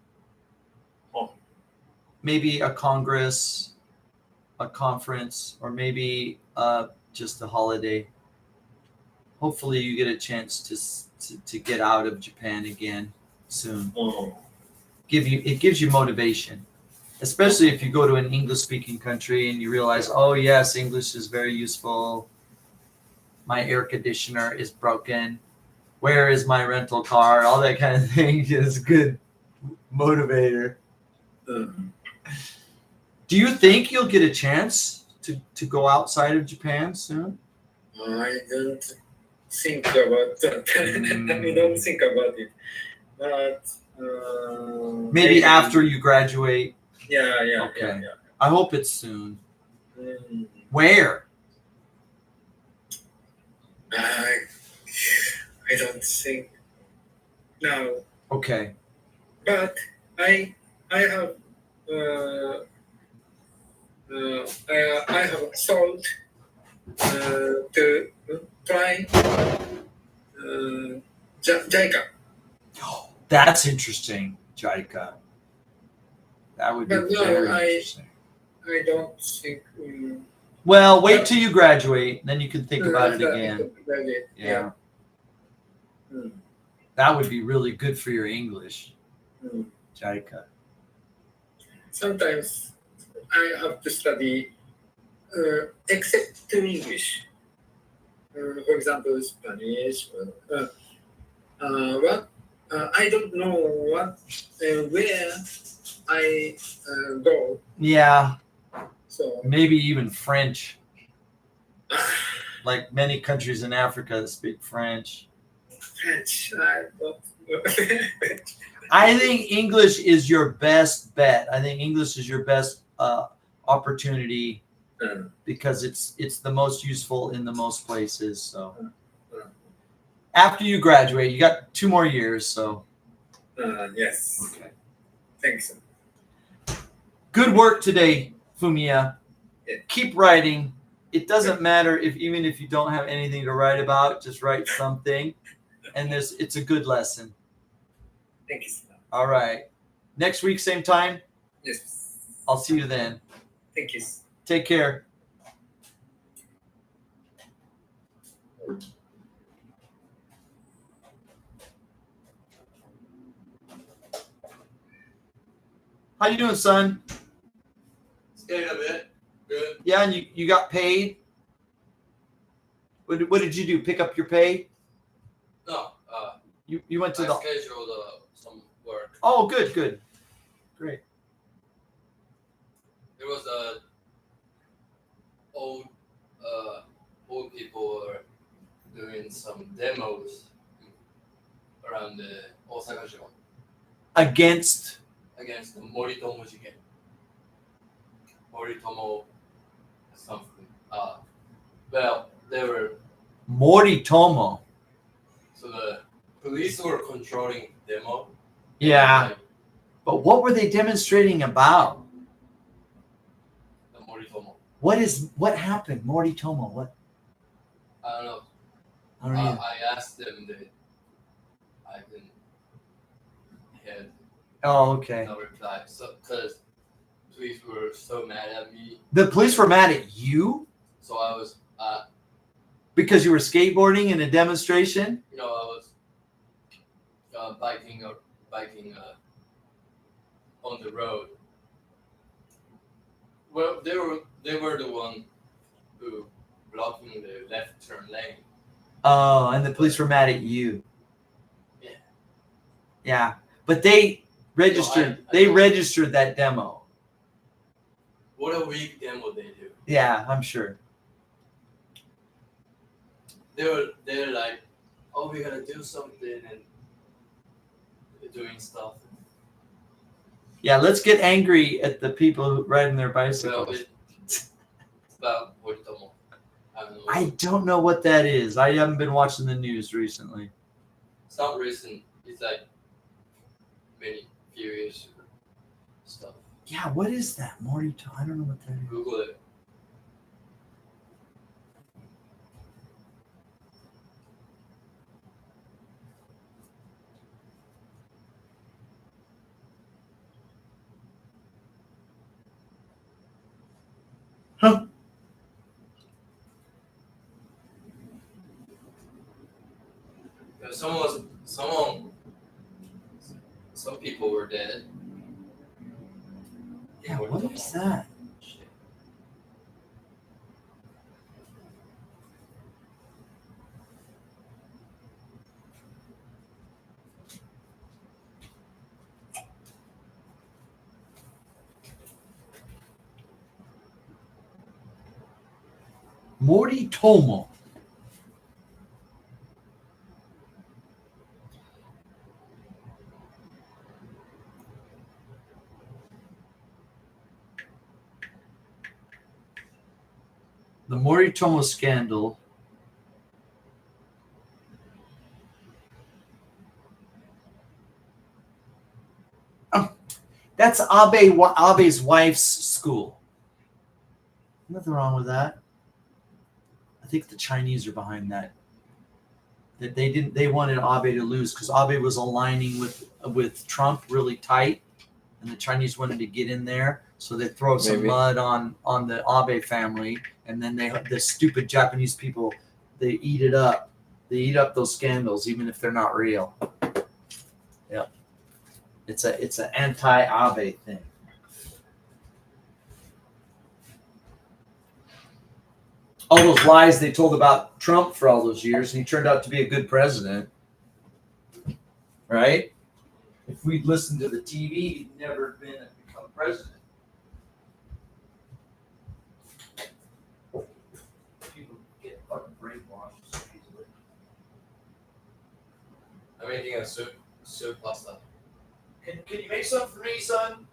Maybe a congress, a conference, or maybe just a holiday. Hopefully you get a chance to get out of Japan again. soon. Oh. It gives you motivation, especially if you go to an English speaking country and you realize, oh yes, English is very useful. My air conditioner is broken. Where is my rental car? All that kind of thing is good motivator. Mm. Do you think you'll get a chance to go outside of Japan soon? I don't think about that. I don't think about it. But Maybe after you graduate. Yeah. Okay. I hope it's soon. Mm. Where? I don't think now. Okay. But I have I have thought to try JICA. That's interesting, JICA. That would be But no, very interesting. I don't think. Well, wait till you graduate, then you can think about it again. Yeah. That would be really good for your English, JICA. Sometimes I have to study except to English. For example, Spanish. I don't know what where I go. Yeah, So maybe even French. Like many countries in Africa that speak French. French, I don't know. I think English is your best bet. I think English is your best opportunity because it's the most useful in the most places. So after you graduate, you got 2 more years. So Yes. okay. Thanks. Good work today, Fumiya. Yeah. Keep writing. It doesn't matter even if you don't have anything to write about, just write something. And it's a good lesson. Thank you. All right. Next week, same time. Yes. I'll see you then. Thank you. Take care. How you doing, son? Stayed a bit. Good. Yeah, and you got paid? What did you do? Pick up your pay? No, You went to I the... scheduled some work. Oh, good. Great. There was old people were doing some demos around the Osaka-sho Against... against the Moritomo Jiken. Moritomo something. Well, they were... Moritomo. So the police were controlling the demo. Yeah. Like But what were they demonstrating about? the Moritomo. What happened? Moritomo, what? I don't know. I don't know. I asked them that I didn't had Oh, okay. no reply. So, because police were so mad at me. The police were mad at you So I was, because you were skateboarding in a demonstration? I was biking on the road. Well, they were the one who blocking the left turn lane. Oh, and the police were mad at you. Yeah. Yeah. But they registered registered that demo. What a weak demo they do. Yeah, I'm sure. They're like, oh, we gotta do something and they're doing stuff. Yeah, let's get angry at the people riding their Well, bicycles. it's about Moritomo. I don't know. I don't know what that is. I haven't been watching the news recently. It's not recent. It's like few years ago stuff. Yeah, what is that? Moritomo? I don't know what that is. Google it. Huh? Some people were dead. Yeah, what is that? Shit. Moritomo. The Moritomo scandal. Oh, that's Abe's wife's school. Nothing wrong with that. I think the Chinese are behind that. That they wanted Abe to lose because Abe was aligning with Trump really tight, and the Chinese wanted to get in there, so they throw some Maybe. mud on the Abe family, and then the stupid Japanese people, they eat it up. They eat up those scandals even if they're not real. Yeah, it's an anti-Abe thing. All those lies they told about Trump for all those years, and he turned out to be a good president, right? If we'd listened to the TV, he'd never become president. People get fucking brainwashed so easily. I'm making a soup pasta. Can you make something for me, son?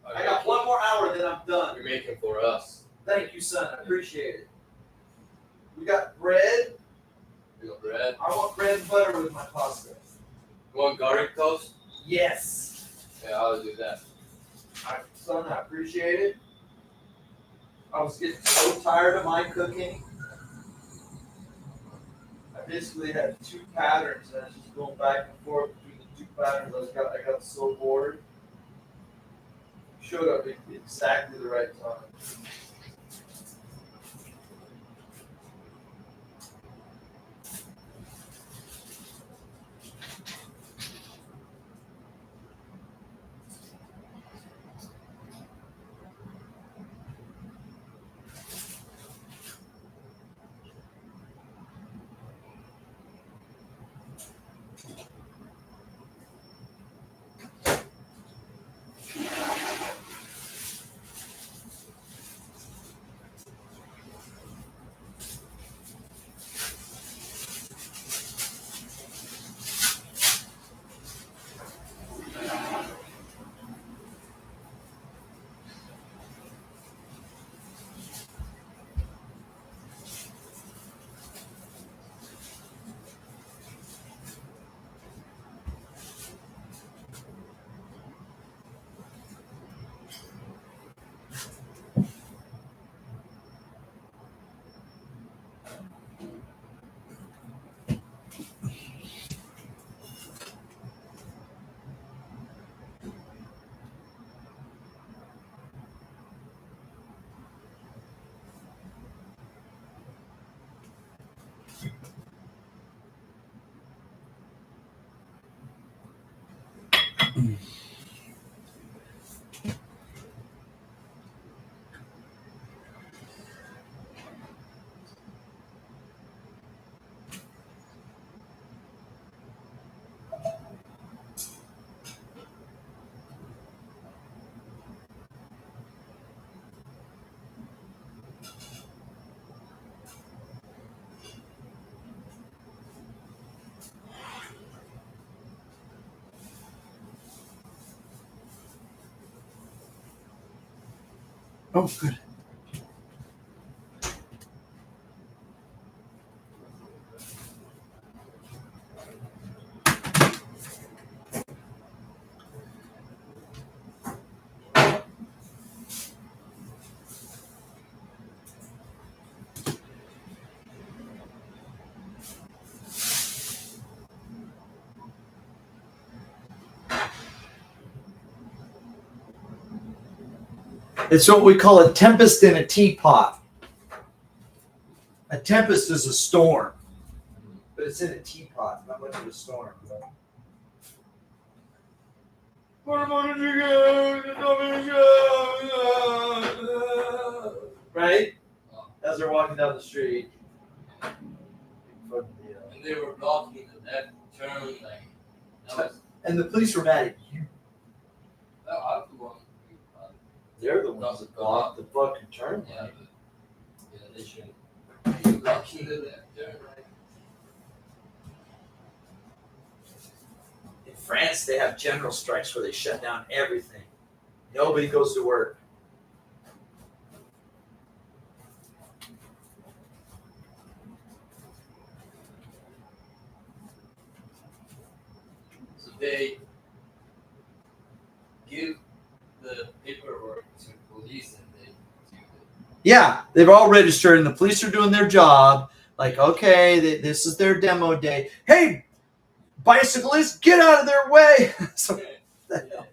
I got one more hour, then I'm done. You're making for us. Thank you, son. I appreciate it. We got bread. We got bread. I want bread and butter with my pasta. You want garlic toast? Yes. Yeah, I'll do that. Son, I appreciate it. I was getting so tired of my cooking. I basically had two patterns, and I was just going back and forth between the two patterns. I got so bored. Showed up at exactly the right time. Oh, good. It's what we call a tempest in a teapot. A tempest is a storm, but it's in a teapot, not much of a storm. Right? As they're walking down the street. And they were blocking the left turn lane. That was, And the police were mad at you. I'm the one. They're the ones that blocked the fucking turn Yeah, lane. but, they shouldn't be blocking the left turn lane. In France, they have general strikes where they shut down everything. Nobody goes to work. So they give the paperwork to police and they do Yeah, they've all registered, and the police are doing their job. Like, okay, this is their demo day. Hey, bicyclists, get out of their way. So, it. Yeah.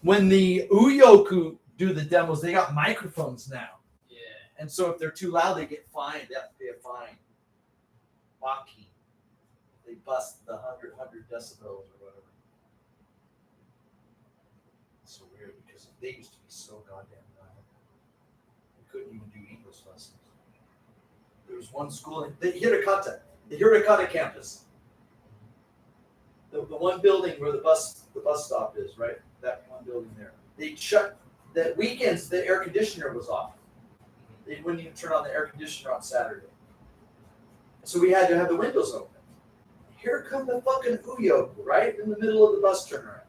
when the Uyoku do the demos, they got microphones now. Yeah. And so if they're too loud, they get fined. They have to pay a fine. Walking. They bust the 100 decibels or whatever. It's so weird because they used to be so goddamn loud. We couldn't even do English lessons. There was one school, the Hirokata campus. The one building where the bus stop is, right? That one building there. They shut the weekends. The air conditioner was off. They wouldn't even turn on the air conditioner on Saturday. So we had to have the windows open. Here come the fucking Uyoku, right in the middle of the bus turnaround.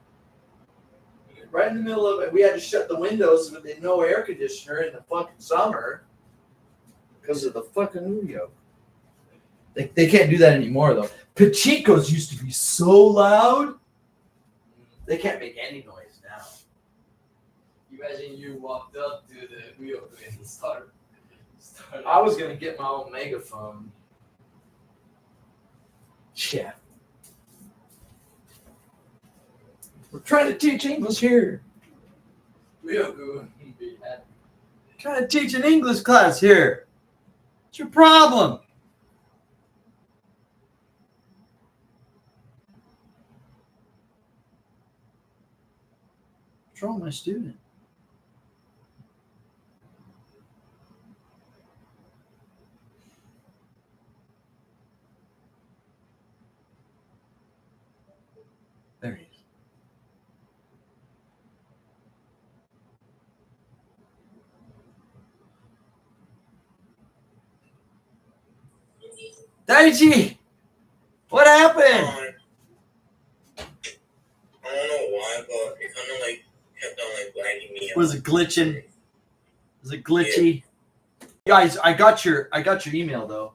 Right in the middle of it, we had to shut the windows with no air conditioner in the fucking summer because of the fucking Uyoku. They can't do that anymore though. Pachicos used to be so loud. They can't make any noise now. Imagine you walked up to the wheel and started. I was gonna get my own megaphone. Yeah. We're trying to teach English here. Wheel go and be happy. Trying to teach an English class here. What's your problem? What's wrong with my student? There he is. Daichi! What happened? I don't know why, but it kind of like kept on like lagging me out. Was it glitching? Was it glitchy? Guys, I got your email though.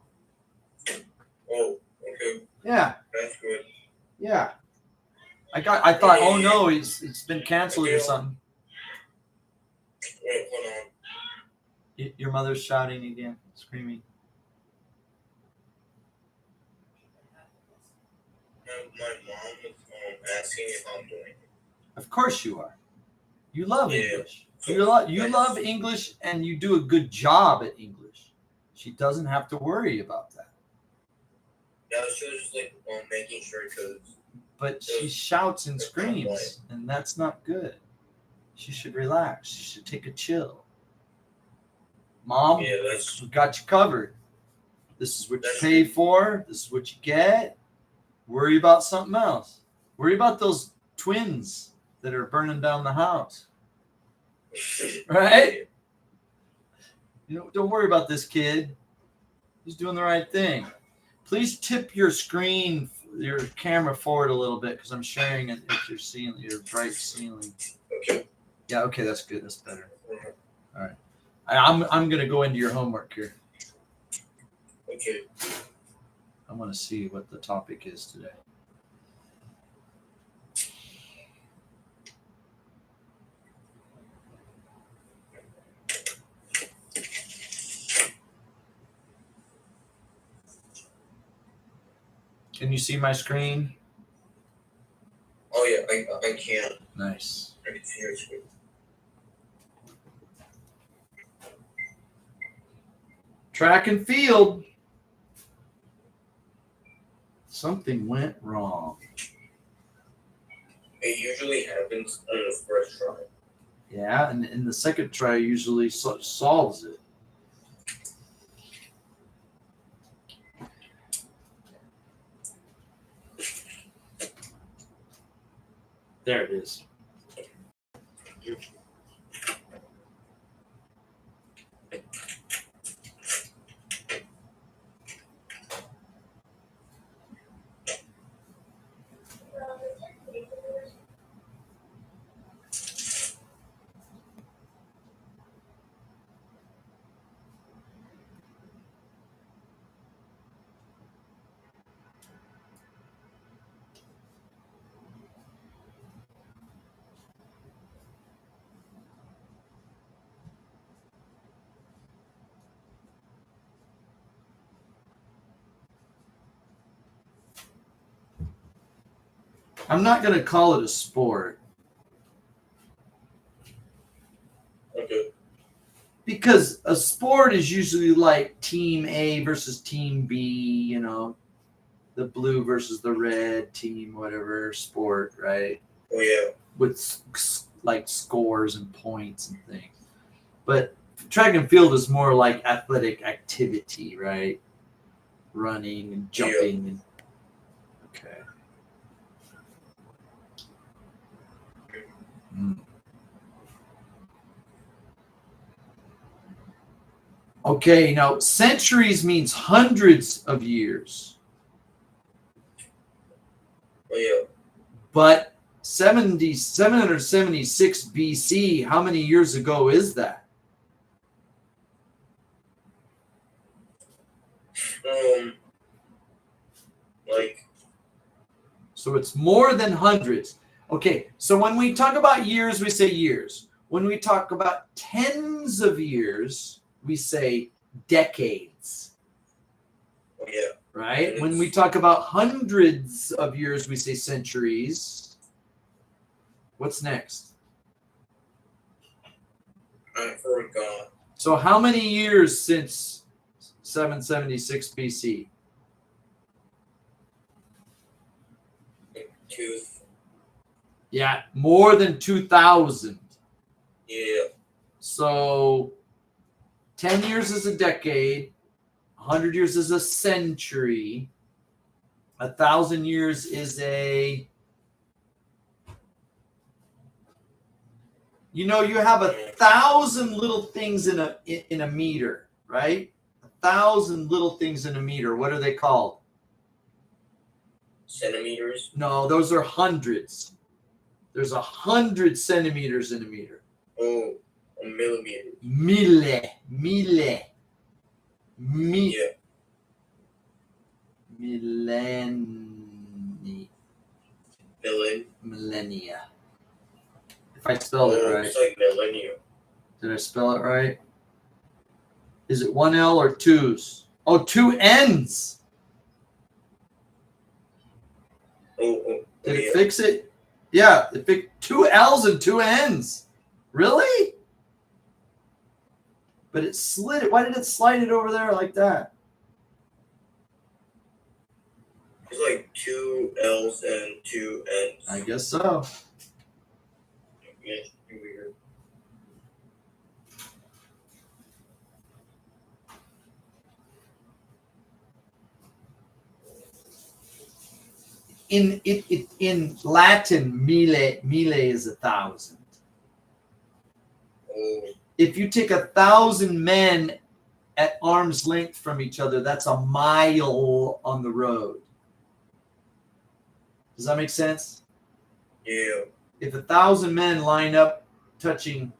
Oh, okay, Yeah, that's good. yeah. I thought, oh no, it's been canceled or something. Wait, hold on. Your mother's shouting again, screaming. My mom is asking me how I'm doing. Of course you are. You love Yeah. English. You love English and you do a good job at English. She doesn't have to worry about that. Yeah, she was just like making sure because But she shouts and screams, and that's not good. She should relax. She should take a chill. Mom, yeah, that's we got you covered. This is what you That's- pay for. This is what you get. Worry about something else. Worry about those twins that are burning down the house. Right? Don't worry about this kid. He's doing the right thing. Please tip your camera forward a little bit because I'm sharing it with your bright ceiling. Okay. Yeah, okay, that's good. That's better. All right. I'm gonna go into your homework here. Okay. I want to see what the topic is today. Can you see my screen? Oh yeah, I can. Nice. I can see your screen. Track and field. Something went wrong. It usually happens on the first try. Yeah, and in the second try usually solves it. There it is. I'm not going to call it a sport Okay. because a sport is usually like team A versus team B, you know, the blue versus the red team, whatever sport, right? Oh yeah. With like scores and points and things. But track and field is more like athletic activity, right? Running and jumping. And, okay. Okay, now centuries means hundreds of years. Oh yeah. But 776 BC, how many years ago is that? Like. So it's more than hundreds. Okay, so when we talk about years, we say years. When we talk about tens of years, we say decades. Oh yeah. Right? When we talk about hundreds of years, we say centuries. What's next? I forgot. So how many years since 776 BC? Yeah, more than 2,000. Yeah. So 10 years is a decade, 100 years is a century, 1,000 years is a, you know, you have 1,000 little things in a meter, right? 1,000 little things in a meter. What are they called? Centimeters? No, those are hundreds. There's 100 centimeters in a meter. Oh, a millimeter. Mille. Yeah. Millennia. If I spelled it right. It's like millennium. Did I spell it right? Is it one L or twos? Oh, two N's. Oh, Did it fix it? Yeah, it fixed two L's and two N's. Really? But it slid it. Why did it slide it over there like that? It's like two L's and two N's. I guess so. Yeah, it's weird. In Latin, mille is 1,000. Oh, If you take 1,000 men at arm's length from each other, that's a mile on the road. Does that make sense? yeah. If 1,000 men line up touching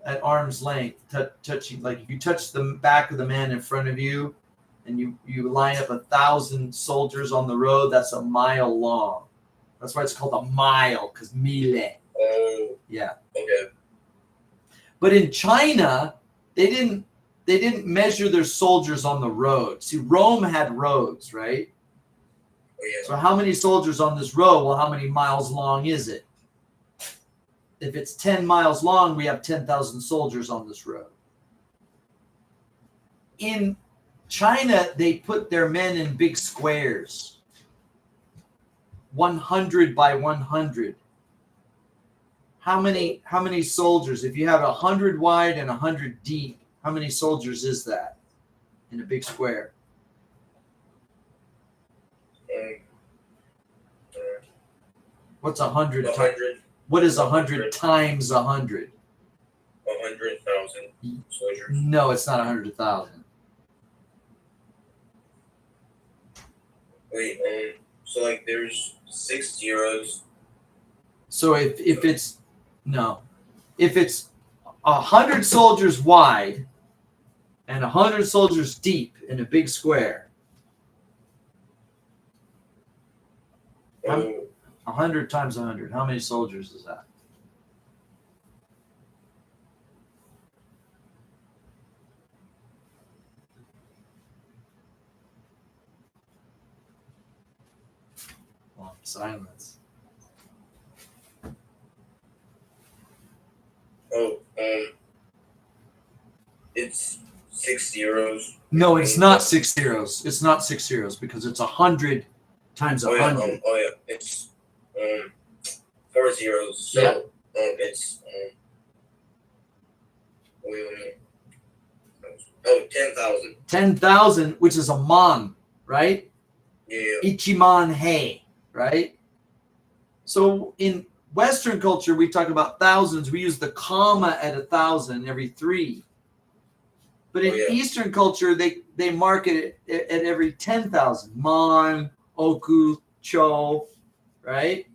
at arm's length, touching, like if you touch the back of the man in front of you and you line up 1,000 soldiers on the road, that's a mile long. That's why it's called a mile, because mille. Oh, Yeah. okay. But in China, they didn't measure their soldiers on the road. See, Rome had roads, right? Oh, yeah. So how many soldiers on this road? Well, how many miles long is it? If it's 10 miles long, we have 10,000 soldiers on this road. In China, they put their men in big squares, 100 by 100. How many soldiers? If you have 100 wide and 100 deep, how many soldiers is that in a big square? What's 100? 100. What is 100 times 100? 100,000 soldiers. No, it's not 100,000. Wait, so like there's 6 zeros. So if it's 100 soldiers wide and 100 soldiers deep in a big square, Oh, 100 times 100, how many soldiers is that? Long silence. it's 6 zeros. No, it's not 6 zeros. It's not 6 zeros because it's 100 times Oh yeah, 100. it's 4 zeros. So Yeah. It's wait a minute. Oh, 10,000. 10,000, which is a man, right? Yeah. Ichiman hei, right? So in Western culture, we talk about thousands. We use the comma at 1,000 every 3. But in Eastern culture, they mark it at every 10,000. Man, oku, cho, right?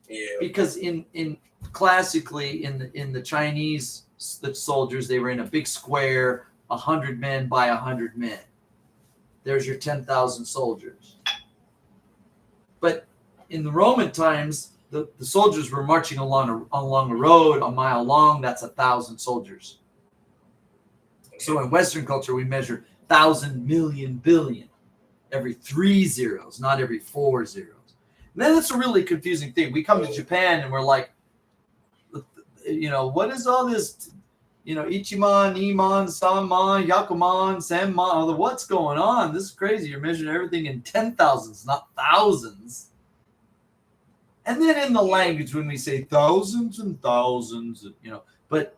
Yeah. Because in classically in the Chinese, the soldiers, they were in a big square, 100 men by 100 men. There's your 10,000 soldiers. But in the Roman times, the soldiers were marching along a road a mile long. That's 1,000 soldiers. So in Western culture, we measure 1,000, million, billion every 3 zeros, not every 4 zeros. And then that's a really confusing thing. We come to Japan and we're like, what is all this? Ichiman, Niman, Sanman, Yakuman, Sanman. What's going on? This is crazy. You're measuring everything in 10,000s, not thousands. And then in the language, when we say thousands and thousands, but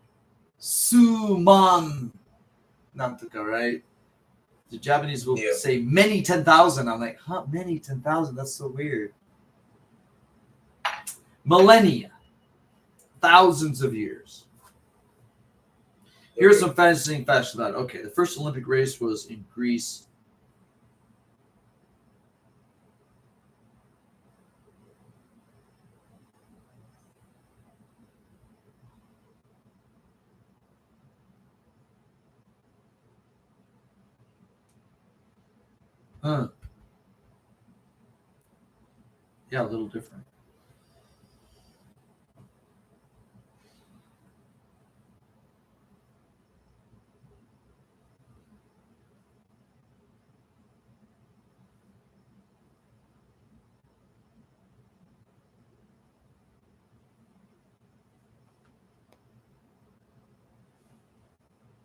suman, nantuka, right? The Japanese will say many 10,000. I'm like, many 10,000? That's so weird. Millennia, thousands of years. Here's some fascinating facts about it. Okay, the first Olympic race was in Greece. Yeah, a little different.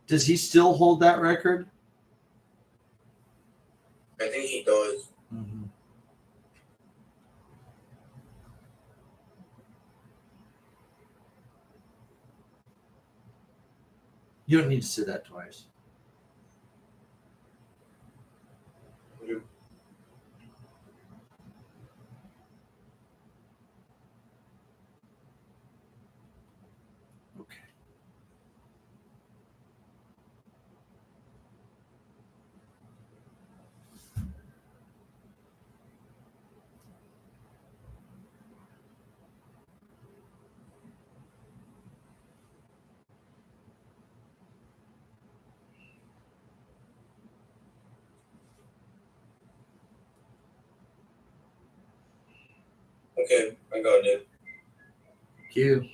Does he still hold that record? I think he does. Mm-hmm. You don't need to say that twice. Okay. Okay, I got it. Thank you.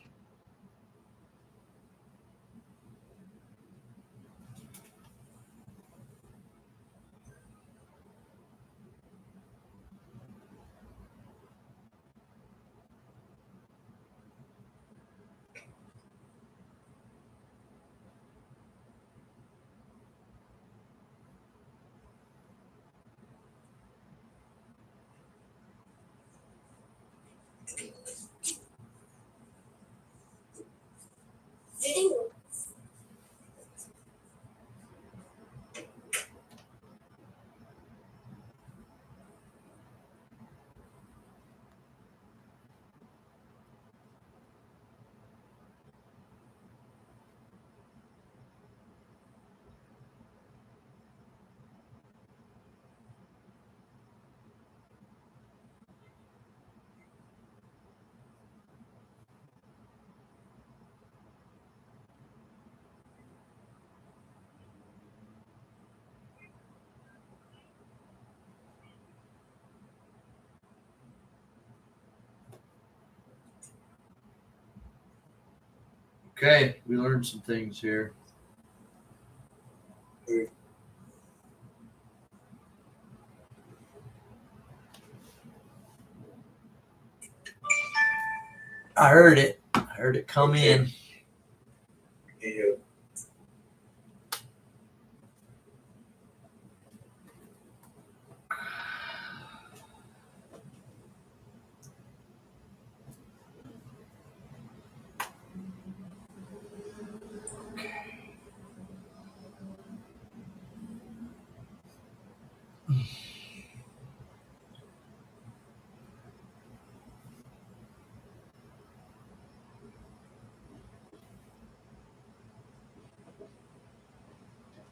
Okay, we learned some things here. I heard it. I heard it come in. Yeah.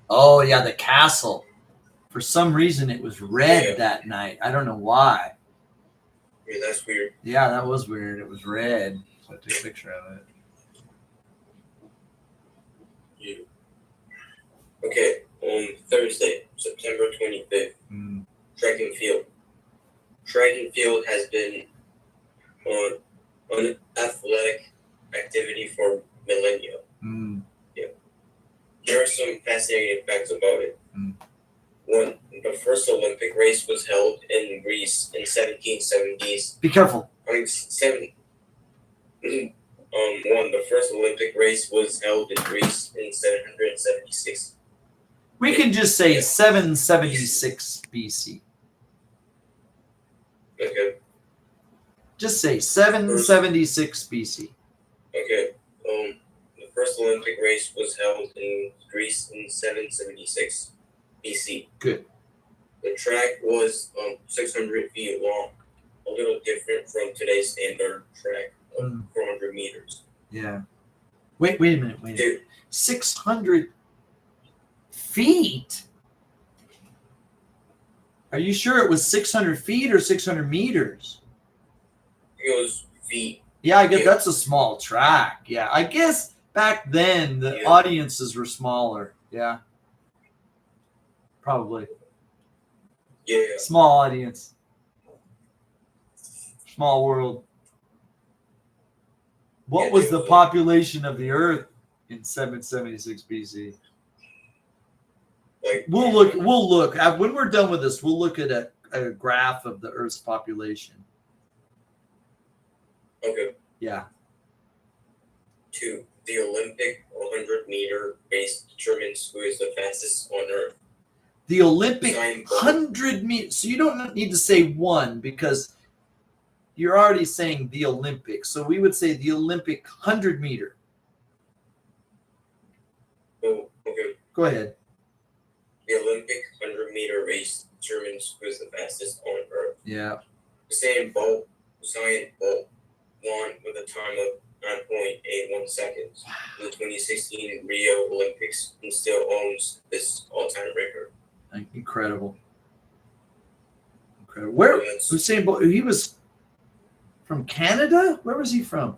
Oh yeah, the castle. For some reason, it was red Yeah. that night. I don't know why. Yeah, that's weird. Yeah, that was weird. It was red. So I took a picture of it. Yeah. Okay, on Thursday, September 25th, Mm. track and field. Track and field has been on athletic activity for millennia. Mm. Here are some fascinating facts about it. Mm. One, the first Olympic race was held in Greece in 1770s. Be careful. The first Olympic race was held in Greece in 776. We can just say 776 BC. Okay, Just say 776 BC. okay. The first Olympic race was held in Greece in 776 BC. Good. The track was 600 feet long, a little different from today's standard track of 400 meters. Yeah. Wait a minute. Dude, 600 feet? Are you sure it was 600 feet or 600 meters? it was feet. Yeah, I guess Yeah. that's a small track. Yeah, I guess back then the Yeah. audiences were smaller. Yeah. Probably. Yeah, Small audience. Small world. What Yeah, was the dude. population of the Earth in 776 BC? like We'll look. When we're done with this, we'll look at a graph of the Earth's population. Okay. Yeah. 2. The Olympic 100-meter race determines who is the fastest on Earth. The Olympic Usain Bolt. 100 meters. So you don't need to say one because you're already saying the Olympic. So we would say the Olympic 100 meter. Oh, okay. Go ahead. The Olympic 100-meter race determines who is the fastest on Earth. Yeah. Usain Bolt won with a time of 9.81 seconds in the 2016 Rio Olympics and still owns this all-time record. Incredible. Where That's- Usain Bolt? He was from Canada. Where was he from?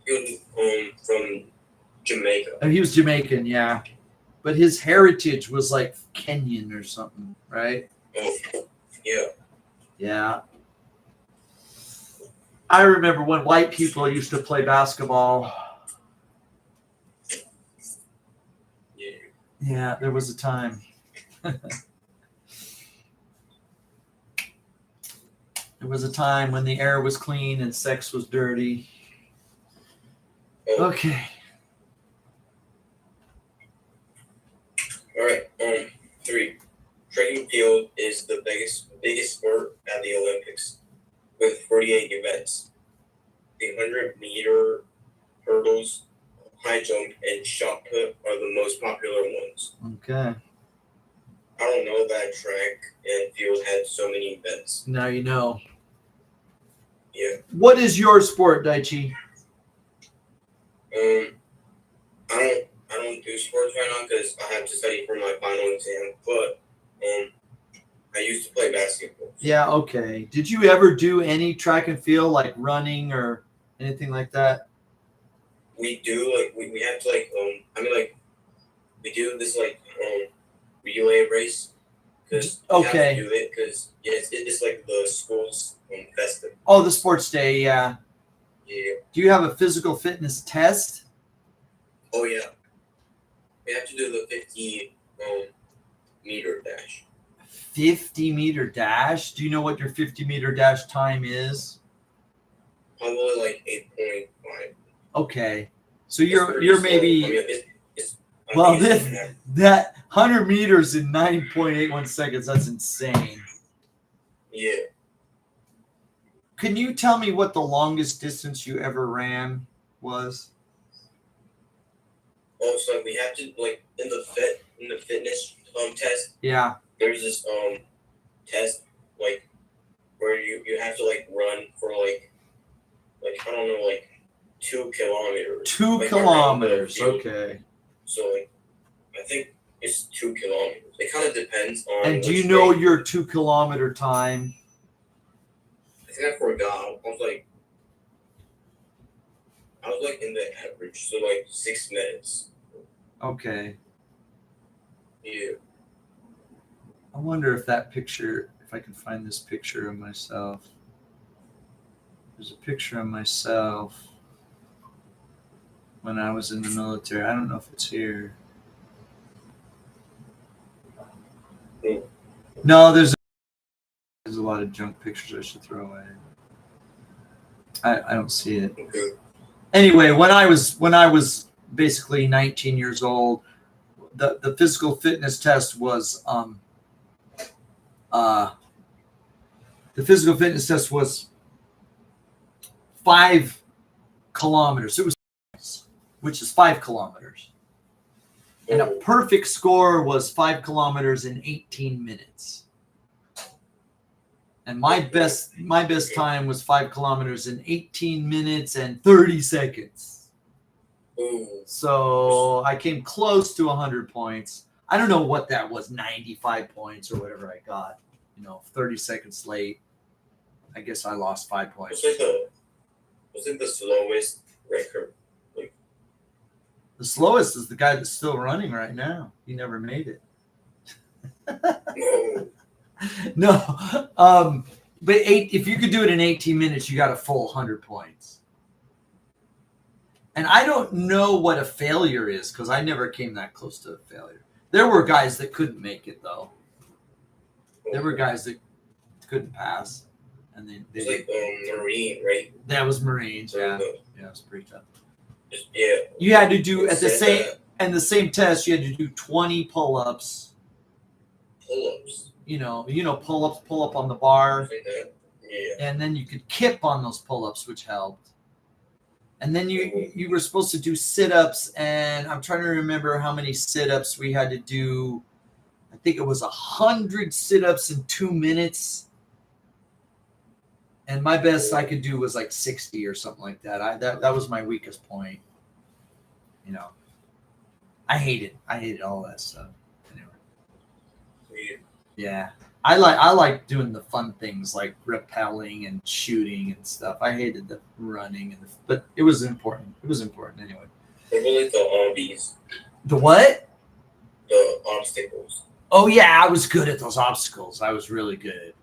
He was from Jamaica. Oh, he was Jamaican. Yeah, but his heritage was like Kenyan or something, right? Oh, yeah. Yeah. I remember when white people used to play basketball. Yeah. Yeah, there was a time. There was a time when the air was clean and sex was dirty. Oh, Okay. all right. 3. Track and field is the biggest sport at the Olympics, with 48 events. The 100-meter hurdles, high jump, and shot put are the most popular ones. Okay. I don't know that track and field had so many events. Now you know. Yeah. What is your sport, Daichi? I don't do sports right now because I have to study for my final exam. But I used to play basketball. Yeah, okay. Did you ever do any track and field, like running or anything like that? We do we have to we do this relay race because Okay. we have to do it because it's like the school's festival. Oh, the sports day, yeah. Yeah. Do you have a physical fitness test? Oh yeah. We have to do the 50 meter dash. 50-meter dash? Do you know what your 50-meter dash time is? Probably like 8.5. Okay. So you're maybe It's well that 100 meters in 9.81 seconds, that's insane. Yeah. Can you tell me what the longest distance you ever ran was? Also, we have to in the fitness test. Yeah. There's this test where you have to run for I don't know 2 kilometers. 2 around the kilometers. field. Okay. So I think it's 2 kilometers. It kind of depends on. And do which you know way. your 2-kilometer time? I think I forgot. I was in the average, so 6 minutes. Okay. Yeah. I wonder if that picture, if I can find this picture of myself. There's a picture of myself when I was in the military. I don't know if it's here. No, there's a lot of junk pictures I should throw away. I don't see it. Okay. Anyway, when I was basically 19 years old, the physical fitness test was the physical fitness test was 5 kilometers. It was, which is 5 kilometers. And a perfect score was 5 kilometers in 18 minutes. And my best time was 5 kilometers in 18 minutes and 30 seconds. Ooh. So I came close to 100 points. I don't know what that was, 95 points or whatever I got. 30 seconds late. I guess I lost 5 points. Was it the slowest record? The slowest is the guy that's still running right now. He never made it. No. No. But if you could do it in 18 minutes, you got a full 100 points. And I don't know what a failure is because I never came that close to a failure. There were guys that couldn't make it, though. There were guys that couldn't pass. And they It's Marine, right? That was Marines, yeah. Yeah, it was pretty tough. Yeah. You had to do at the Said same test, you had to do 20 pull-ups. pull-ups. Pull up on the bar. Like that. Yeah. And then you could kip on those pull-ups, which helped. And then you were supposed to do sit-ups, and I'm trying to remember how many sit-ups we had to do. I think it was 100 sit-ups in 2 minutes. And my best I could do was 60 or something like that. That was my weakest point. I hated all that stuff. Anyway. Yeah. I like doing the fun things like rappelling and shooting and stuff. I hated the running but it was important. It was important anyway. What about the obbies? The what? The obstacles. Oh yeah, I was good at those obstacles. I was really good.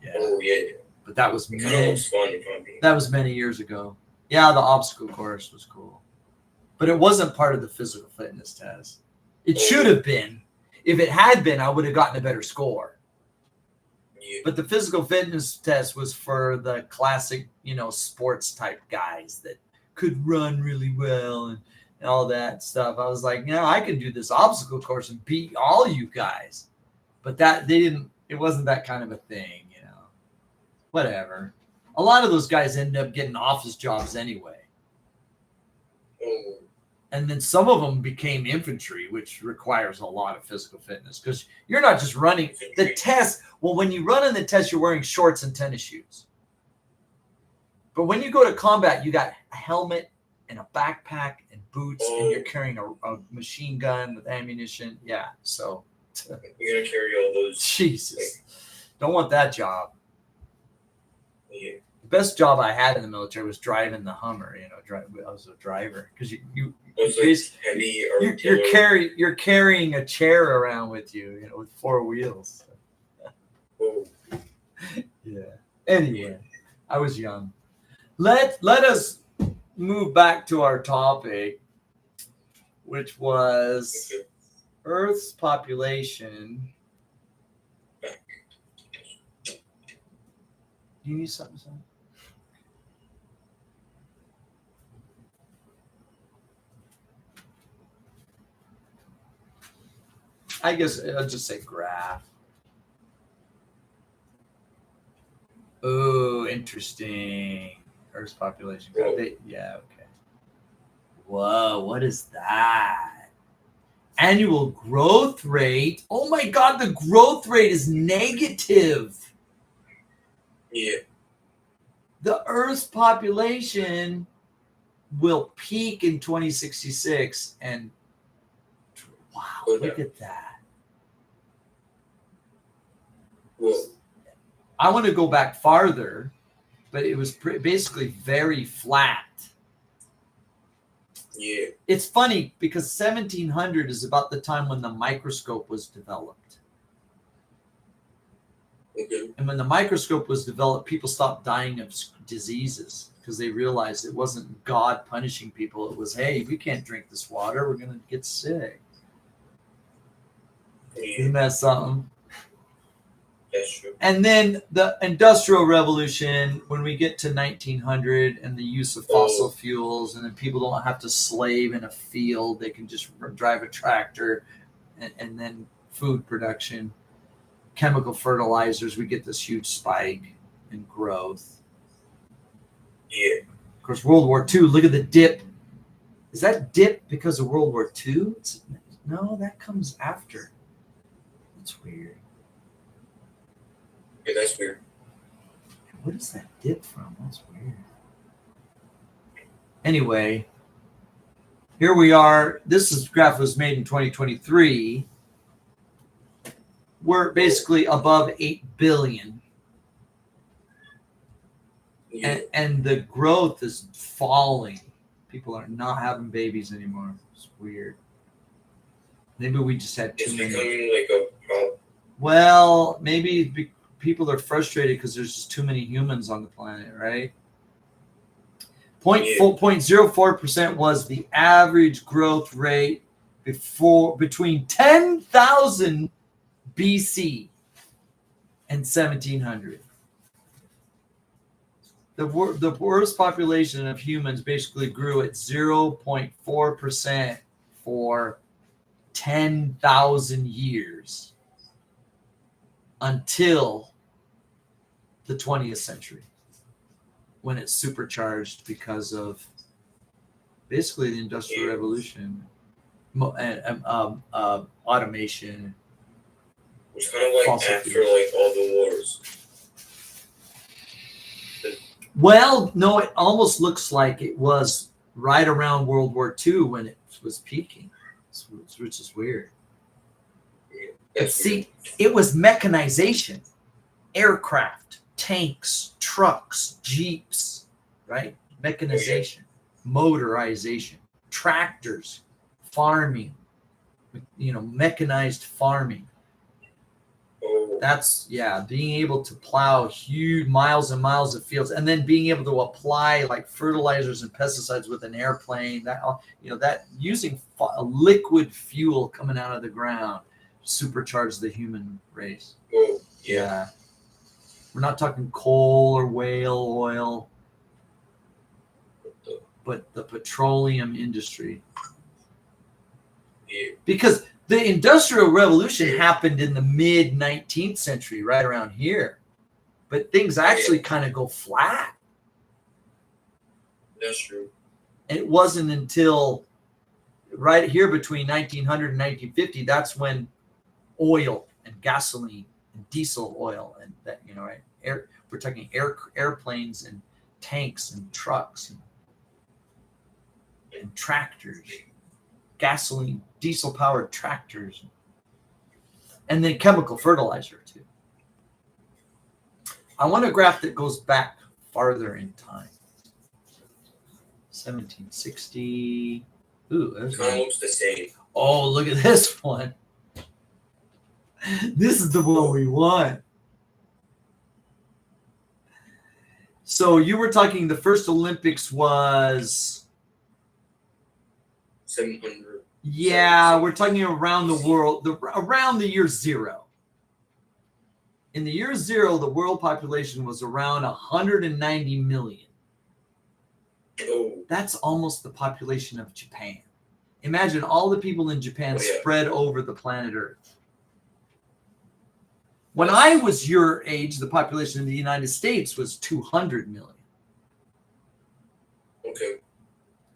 Yeah. Oh yeah. But that was It kind of looks fun if I'm being. that was many years ago. Yeah, the obstacle course was cool. But it wasn't part of the physical fitness test. It should have been. If it had been, I would have gotten a better score. Yeah. But the physical fitness test was for the classic, sports type guys that could run really well and all that stuff. I was like, I could do this obstacle course and beat all you guys. But it wasn't that kind of a thing, Whatever. a lot of those guys end up getting office jobs anyway. Oh, And then some of them became infantry, which requires a lot of physical fitness because you're not just running the test. Well, when you run in the test, you're wearing shorts and tennis shoes. But when you go to combat, you got a helmet and a backpack and boots, and you're carrying a machine gun with ammunition. Yeah, so you're gonna carry all those. Jesus, don't want that job. Yeah. The best job I had in the military was driving the Hummer. I was a driver because Those like heavy artillery. you're carrying a chair around with you, with 4 wheels. Oh, Yeah. Anyway, I was young. Let us move back to our topic, which was okay. Earth's population. Do you need something, son? I guess I'll just say graph. Oh, interesting. Earth's population. Yeah, okay. Whoa, what is that? Annual growth rate. Oh my God, the growth rate is negative. Yeah. The Earth's population will peak in 2066. And wow, look at that. Well, I want to go back farther, but it was basically very flat. yeah. It's funny because 1700 is about the time when the microscope was developed. Okay. And when the microscope was developed, people stopped dying of diseases because they realized it wasn't God punishing people. It was, hey, we can't drink this water. We're going to get sick. Yeah. Isn't that something? That's true. And then the Industrial Revolution, when we get to 1900 and the use of fossil fuels, and then people don't have to slave in a field. They can just drive a tractor, and then food production, chemical fertilizers, we get this huge spike in growth. Yeah. Of course, World War II, look at the dip. Is that dip because of World War II? No, that comes after. That's weird. Yeah, that's weird. What is that dip from? That's weird. Anyway, here we are. This graph was made in 2023. We're basically above 8 billion. Yeah. And the growth is falling. People are not having babies anymore. It's weird. Maybe we just had too It's many. becoming like a problem. Well, maybe people are frustrated because there's just too many humans on the planet, right? 0.04% was the average growth rate between 10,000 BC and 1700. The world's population of humans basically grew at 0.4% for 10,000 years until the 20th century, when it's supercharged because of basically the Industrial Revolution and automation. It's kind of like Fossil after fuels. like all the wars. Well, no, it almost looks like it was right around World War II when it was peaking, which is weird. But see, it was mechanization, aircraft, tanks, trucks, jeeps, right? Mechanization, motorization, tractors, farming, mechanized farming. Oh, That's, being able to plow huge miles and miles of fields, and then being able to apply like fertilizers and pesticides with an airplane. That using a liquid fuel coming out of the ground supercharge the human race. oh, yeah. We're not talking coal or whale oil, but the petroleum industry. Yeah. Because the Industrial Revolution happened in the mid 19th century, right around here. but things actually kind of go flat. That's true. And it wasn't until right here between 1900 and 1950 that's when oil and gasoline and diesel oil and that, you know, right? We're talking airplanes and tanks and trucks and tractors, gasoline, diesel powered tractors, and then chemical fertilizer too. I want a graph that goes back farther in time. 1760. Ooh, there's Kind of one. looks the same. Oh, look at this one. This is the one we want. So you were talking the first Olympics was 700. yeah, we're talking around the world, around the year zero. In the year zero, the world population was around 190 million. Oh, That's almost the population of Japan. Imagine all the people in Japan spread over the planet Earth. When I was your age, the population in the United States was 200 million. okay.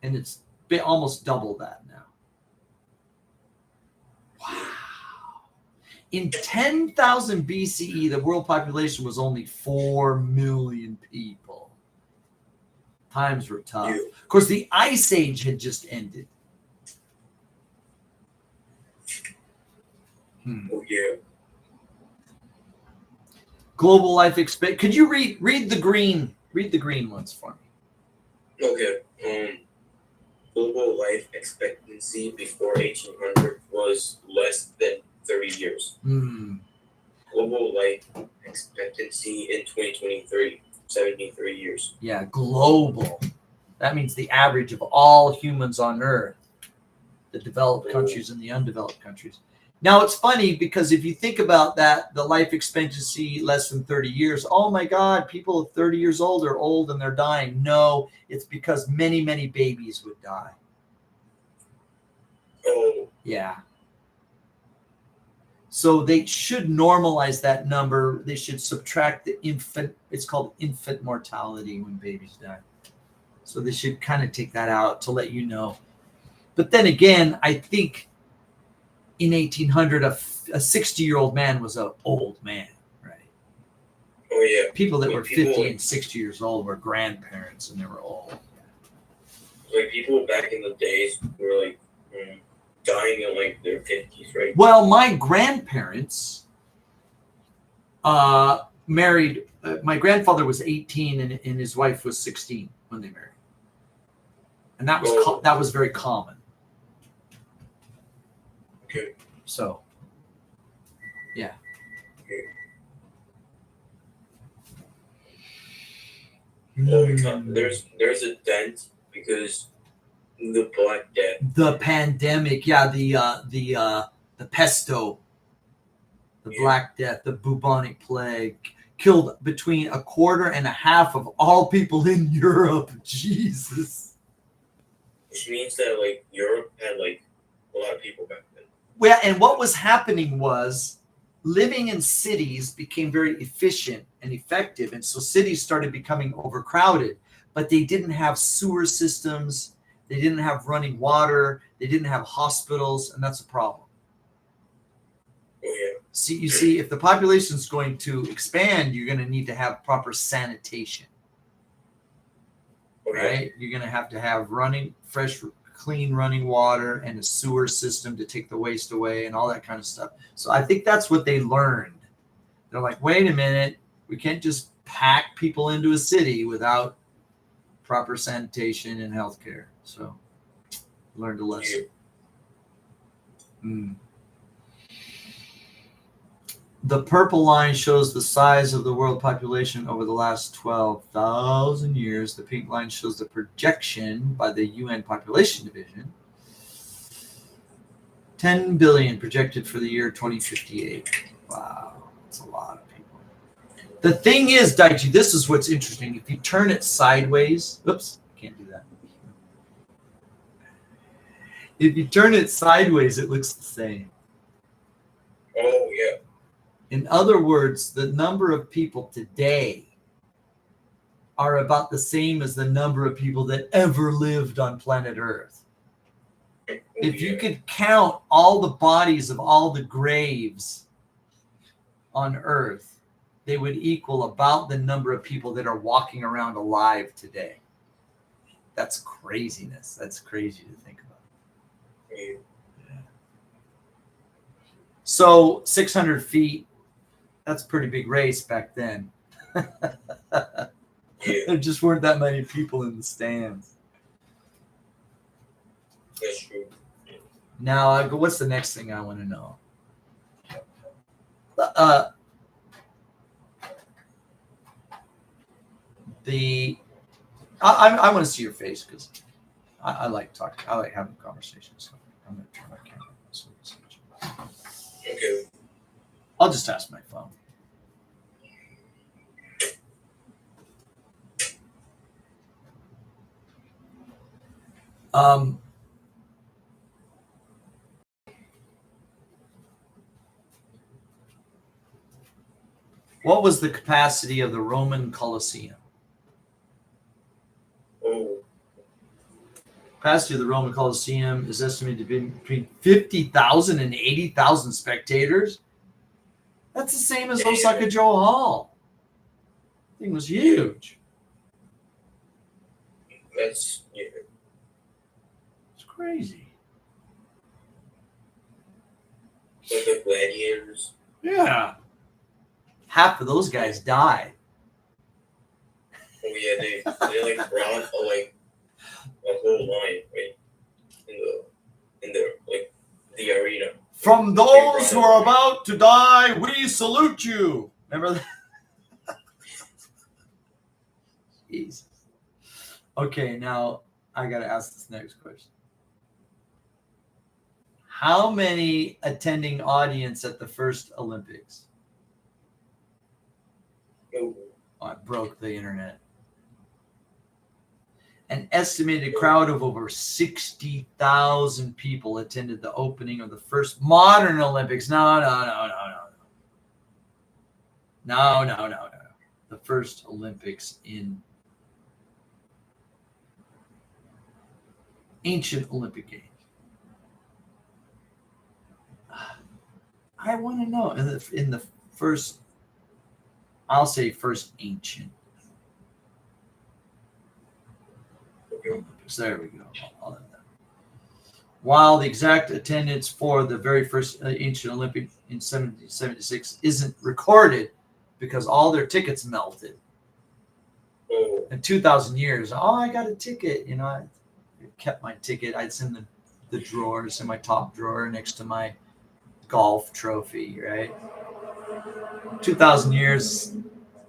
And it's almost double that now. Wow. In 10,000 BCE, the world population was only 4 million people. Times were tough. Yeah. Of course, the Ice Age had just ended. Oh, yeah. Global life expect. Could you read the green? Read the green ones for me. Okay. Global life expectancy before 1800 was less than 30 years. Global life expectancy in 2023, 73 years. Yeah, global. That means the average of all humans on Earth, the developed countries and the undeveloped countries. Now, it's funny because if you think about that, the life expectancy less than 30 years, oh my God, people 30 years old are old and they're dying. No, it's because many, many babies would die. Oh, Yeah. So they should normalize that number. They should subtract the infant. It's called infant mortality when babies die. So they should kind of take that out to let you know. But then again, I think in 1800, a 60-year-old man was an old man, right? oh yeah. People that Like were people 50 like- and 60 years old were grandparents and they were old. Like people back in the days were like dying in like their 50s, right? Well, my grandparents married. My grandfather was 18 and his wife was 16 when they married, and that was that was very common. Okay. So, yeah. Oh, there's a dent because the Black Death. The pandemic, yeah, the pesto, the Black Death, the bubonic plague killed between 1.25 and 1/2 of all people in Europe. Jesus. Which means that like Europe had like a lot of people back then. Well, and what was happening was living in cities became very efficient and effective, and so cities started becoming overcrowded, but they didn't have sewer systems. They didn't have running water. They didn't have hospitals, and that's a problem. Oh yeah. See, if the population is going to expand, you're going to need to have proper sanitation, Okay. right? You're going to have running, fresh, clean running water and a sewer system to take the waste away and all that kind of stuff. So I think that's what they learned. They're like, wait a minute, we can't just pack people into a city without proper sanitation and healthcare. So learned a lesson. The purple line shows the size of the world population over the last 12,000 years. The pink line shows the projection by the UN Population Division. 10 billion projected for the year 2058. Wow, that's a lot of people. The thing is, Daichi, this is what's interesting. If you turn it sideways, oops, can't do that. If you turn it sideways, it looks the same. Oh yeah. In other words, the number of people today are about the same as the number of people that ever lived on planet Earth. If you could count all the bodies of all the graves on Earth, they would equal about the number of people that are walking around alive today. That's craziness. That's crazy to think about. Yeah. So 600 feet, that's a pretty big race back then. Yeah, There just weren't that many people in the stands. that's true. Now, I go, what's the next thing I want to know? I want to see your face because I like talking. I like having conversations. So I'm going to turn my camera on so we can see each other. Okay. I'll just ask my phone. What was the capacity of the Roman Colosseum? Oh, Capacity of the Roman Colosseum is estimated to be between 50,000 and 80,000 spectators. That's the same as Osaka Joe Hall. The thing was huge. that's It's crazy. like the gladiators. Yeah. Half of those guys died. Oh yeah, they like brought like a whole line right in the like the arena. From those who are about to die, we salute you. Remember that? Jesus. Okay, now I got to ask this next question. How many attending audience at the first Olympics? Oh, Oh, I broke the internet. An estimated crowd of over 60,000 people attended the opening of the first modern Olympics. No. The first Olympics in ancient Olympic Games. I want to know in the first, I'll say first ancient Olympics. There we go. I'll have that. While the exact attendance for the very first ancient Olympic in 1776 isn't recorded because all their tickets melted. oh, In 2,000 years, I got a ticket. You know, I kept my ticket. I'd send the drawers in my top drawer next to my golf trophy, right? 2,000 years.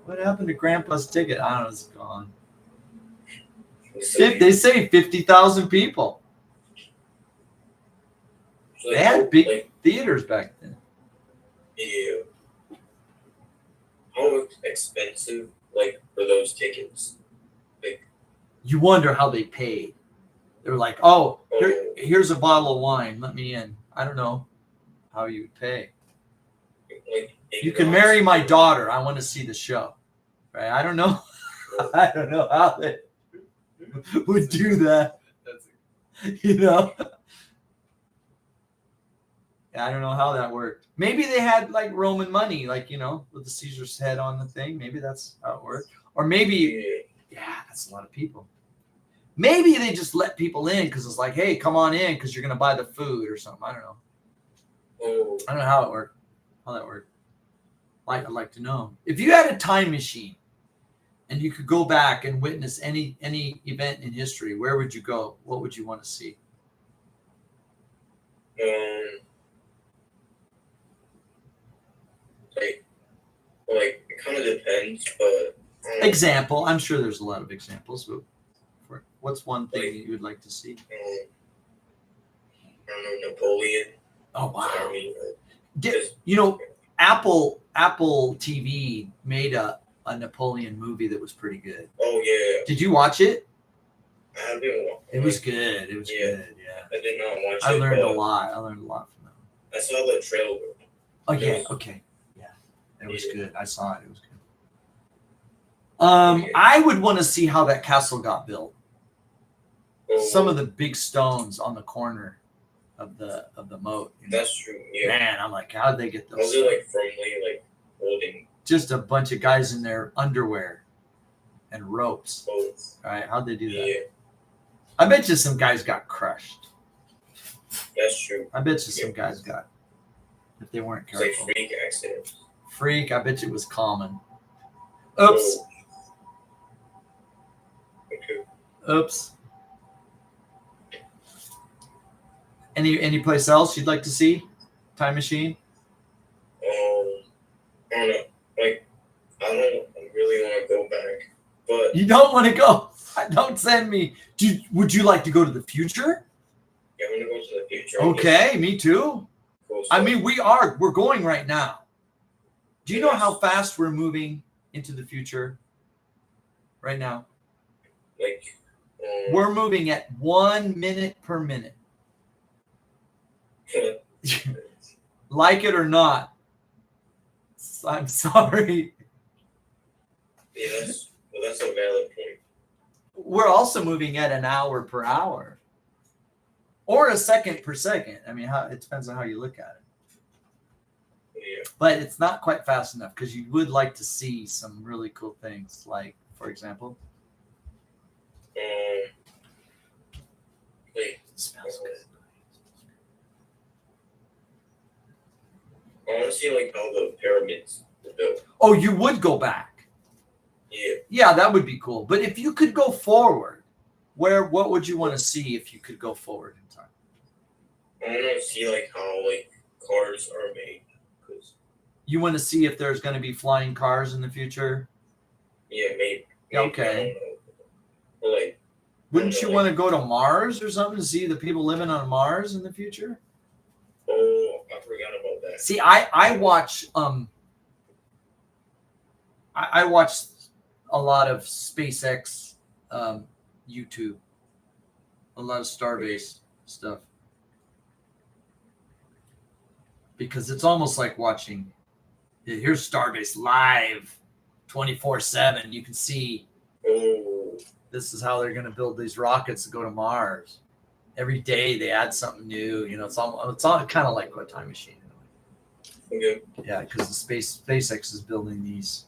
What happened to Grandpa's ticket? I don't know. It's gone. They say 50,000 people. so, They had big like, theaters back then. yeah. How expensive like for those tickets? You wonder how they paid. They were like, oh, here's a bottle of wine. Let me in. I don't know how you would pay. Like You can marry my daughter. I want to see the show. Right? I don't know. I don't know how they would do that. You know? I don't know how that worked. Maybe they had like Roman money, like, you know, with the Caesar's head on the thing. Maybe that's how it worked. Or maybe, yeah, that's a lot of people. Maybe they just let people in because it's like, hey, come on in because you're going to buy the food or something. I don't know. Oh, I don't know how it worked. How that worked. I'd like to know. If you had a time machine and you could go back and witness any event in history, where would you go? What would you want to see? like it kind of depends, but Example. I'm sure there's a lot of examples. But what's one thing that you would like to see? I don't know, Napoleon. Oh, wow. Army. You know, Apple TV made a Napoleon movie that was pretty good. Oh yeah, Did you watch it? I haven't. It was good. It was good. Yeah. I did not watch it. I learned a but lot. I learned a lot from that. I saw the trailer. Oh yeah. Okay. Yeah. It was Yeah. good. I saw it. It was good. Yeah. I would want to see how that castle got built. Oh, Some of the big stones on the corner of the moat. You know? That's true. Yeah. Man, I'm like, how did they get those? Was it like firmly like holding Just a bunch of guys in their underwear and ropes. both? Right? How'd they do that? Yeah, I bet you some guys got crushed. that's true. I bet you some guys got, if they weren't It's like careful. freak accidents. Freak, I bet you it was common. Oops. Oh. Okay. Oops. Any place else you'd like to see? Time machine? I don't know. Like, I don't really want to go back, but You don't want to go. Don't send me. Would you like to go to the future? yeah, I'm gonna go to the future. Okay, me too. Cool I stuff. mean, we're going right now. Do you know how fast we're moving into the future right now? like, We're moving at 1 minute per minute. Like it or not. I'm sorry. yeah, that's a valid point. We're also moving at an hour per hour. Or a second per second. I mean, it depends on how you look at it. Yeah. But it's not quite fast enough because you would like to see some really cool things. Like, for example, Wait, it smells good. I want to see like how the pyramids were built. Oh, you would go back. Yeah. Yeah, that would be cool. But if you could go forward, what would you want to see if you could go forward in time? I want to see like how like cars are made. Cause You want to see if there's going to be flying cars in the future? yeah, maybe. Okay. I don't know. But, like, Wouldn't you want to go to Mars or something to see the people living on Mars in the future? oh, I forgot about that. See, I watch I watch a lot of SpaceX YouTube, a lot of Starbase stuff, because it's almost like watching. Here's Starbase live, 24/7. You can see Oh, this is how they're going to build these rockets to go to Mars. Every day they add something new. You know, it's all kind of like a time machine. okay. Yeah, because SpaceX is building these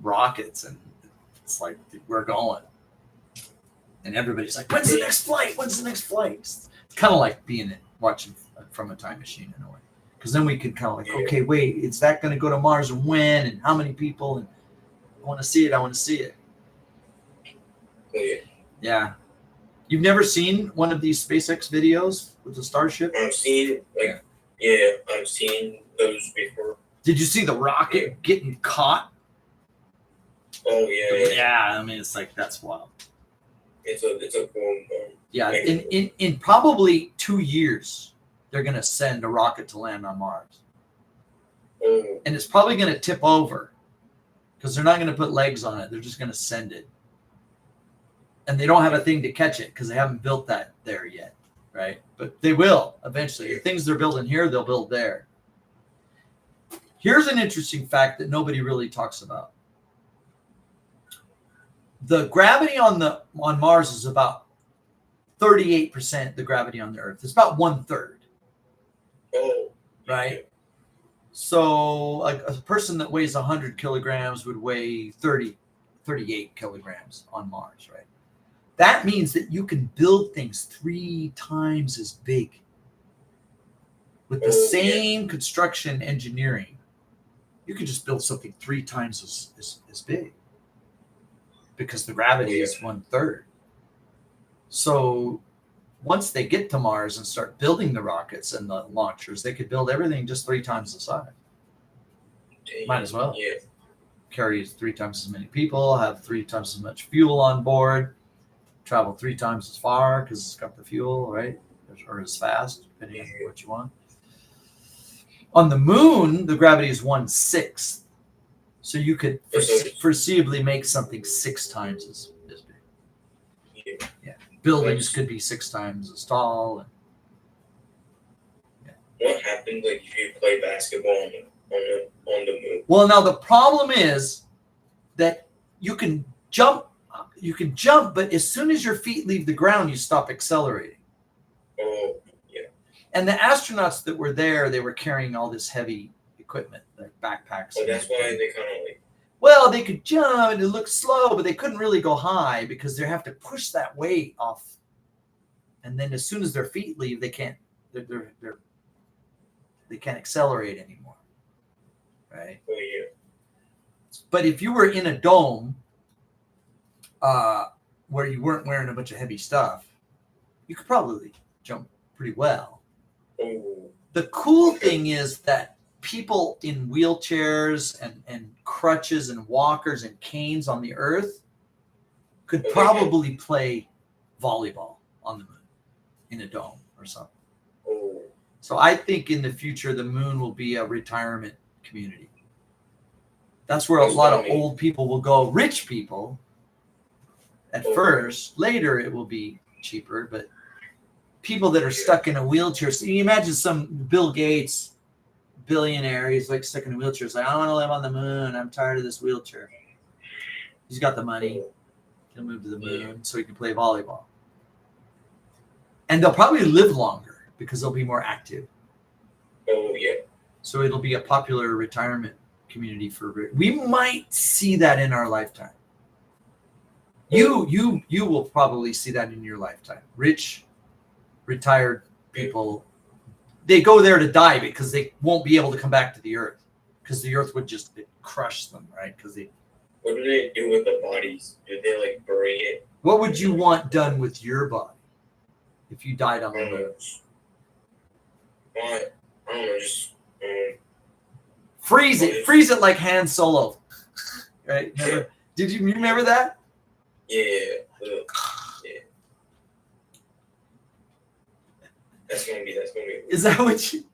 rockets, and it's like we're going, and everybody's like, "When's the next flight? When's the next flight?" It's kind of like watching from a time machine in a way, because then we could kind of like, okay, wait, is that going to go to Mars, and when, and how many people? And I want to see it. I want to see it. Oh, yeah. Yeah, you've never seen one of these SpaceX videos with the Starship? I've seen like yeah, I've seen those before. Did you see the rocket getting caught? Oh yeah, yeah. Yeah, I mean, it's like that's wild. It's a cool. Yeah, in probably 2 years, they're going to send a rocket to land on Mars. Oh, And it's probably going to tip over because they're not going to put legs on it. They're just going to send it. And they don't have a thing to catch it because they haven't built that there yet, right? But they will eventually. The things they're building here, they'll build there. Here's an interesting fact that nobody really talks about. The gravity on Mars is about 38% the gravity on the Earth. It's about 1/3. oh, Right. So a person that weighs 100 kilograms would weigh 38 kilograms on Mars, right? That means that you can build things 3 times as big with the same construction engineering. You could just build something 3 times as big because the gravity is 1/3. So once they get to Mars and start building the rockets and the launchers, they could build everything just 3 times the size. Dang. Might as well. Yeah. Carry 3 times as many people, have 3 times as much fuel on board, travel 3 times as far because it's got the fuel, right? Or as fast, depending on what you want. On the moon, the gravity is 1/6. So you could foreseeably make something 6 times as big. Yeah. Buildings could be 6 times as tall. What happens like if you play basketball on the moon. Well, now the problem is that you can jump, but as soon as your feet leave the ground, you stop accelerating. Oh, And the astronauts that were there, they were carrying all this heavy equipment, like backpacks. so that's why they kind of like. Well, they could jump and it looked slow, but they couldn't really go high because they have to push that weight off. And then as soon as their feet leave, they can't. They can't accelerate anymore, right? Oh yeah. But if you were in a dome, where you weren't wearing a bunch of heavy stuff, you could probably jump pretty well. Oh. The cool thing is that people in wheelchairs and crutches and walkers and canes on the Earth could probably play volleyball on the moon in a dome or something. Oh. So I think in the future, the moon will be a retirement community. That's where a lot of old people will go. Rich people at first, later it will be cheaper, but people that are stuck in a wheelchair. So you imagine some Bill Gates, billionaire, he's like stuck in a wheelchair. He's like, I want to live on the moon. I'm tired of this wheelchair. He's got the money. He'll move to the moon so he can play volleyball. And they'll probably live longer because they'll be more active. Oh yeah. So it'll be a popular retirement community for. We might see that in our lifetime. You will probably see that in your lifetime. Rich, retired people, they go there to die because they won't be able to come back to the Earth because the Earth would just crush them, right? Because they. What do they do with the bodies? Do they like bury it? What would you want done with your body if you died on the moon? I don't know. Just Freeze it like Han Solo, right? Did you remember that? yeah. Yeah. That's gonna be. Is that what you?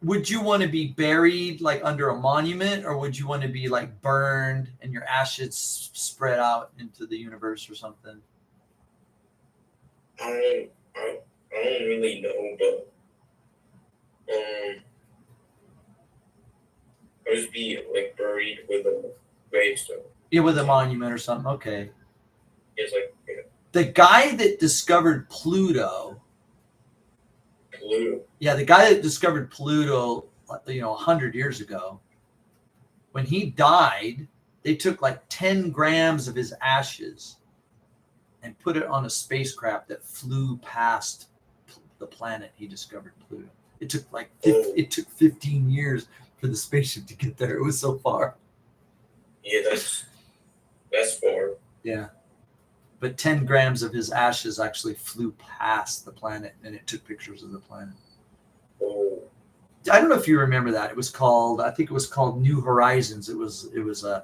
Would you want to be buried like under a monument, or would you want to be like burned and your ashes spread out into the universe or something? I don't really know, but I'll just be like buried with a gravestone. Yeah, with a monument or something. Okay. It's like The guy that discovered Pluto. Pluto. Yeah, the guy that discovered Pluto, 100 years ago, when he died, they took like 10 grams of his ashes and put it on a spacecraft that flew past the planet he discovered, Pluto. It took it took 15 years for the spaceship to get there. It was so far. Yeah, that's far. Yeah. But 10 grams of his ashes actually flew past the planet, and it took pictures of the planet. Oh. I don't know if you remember that. I think it was called New Horizons. It was a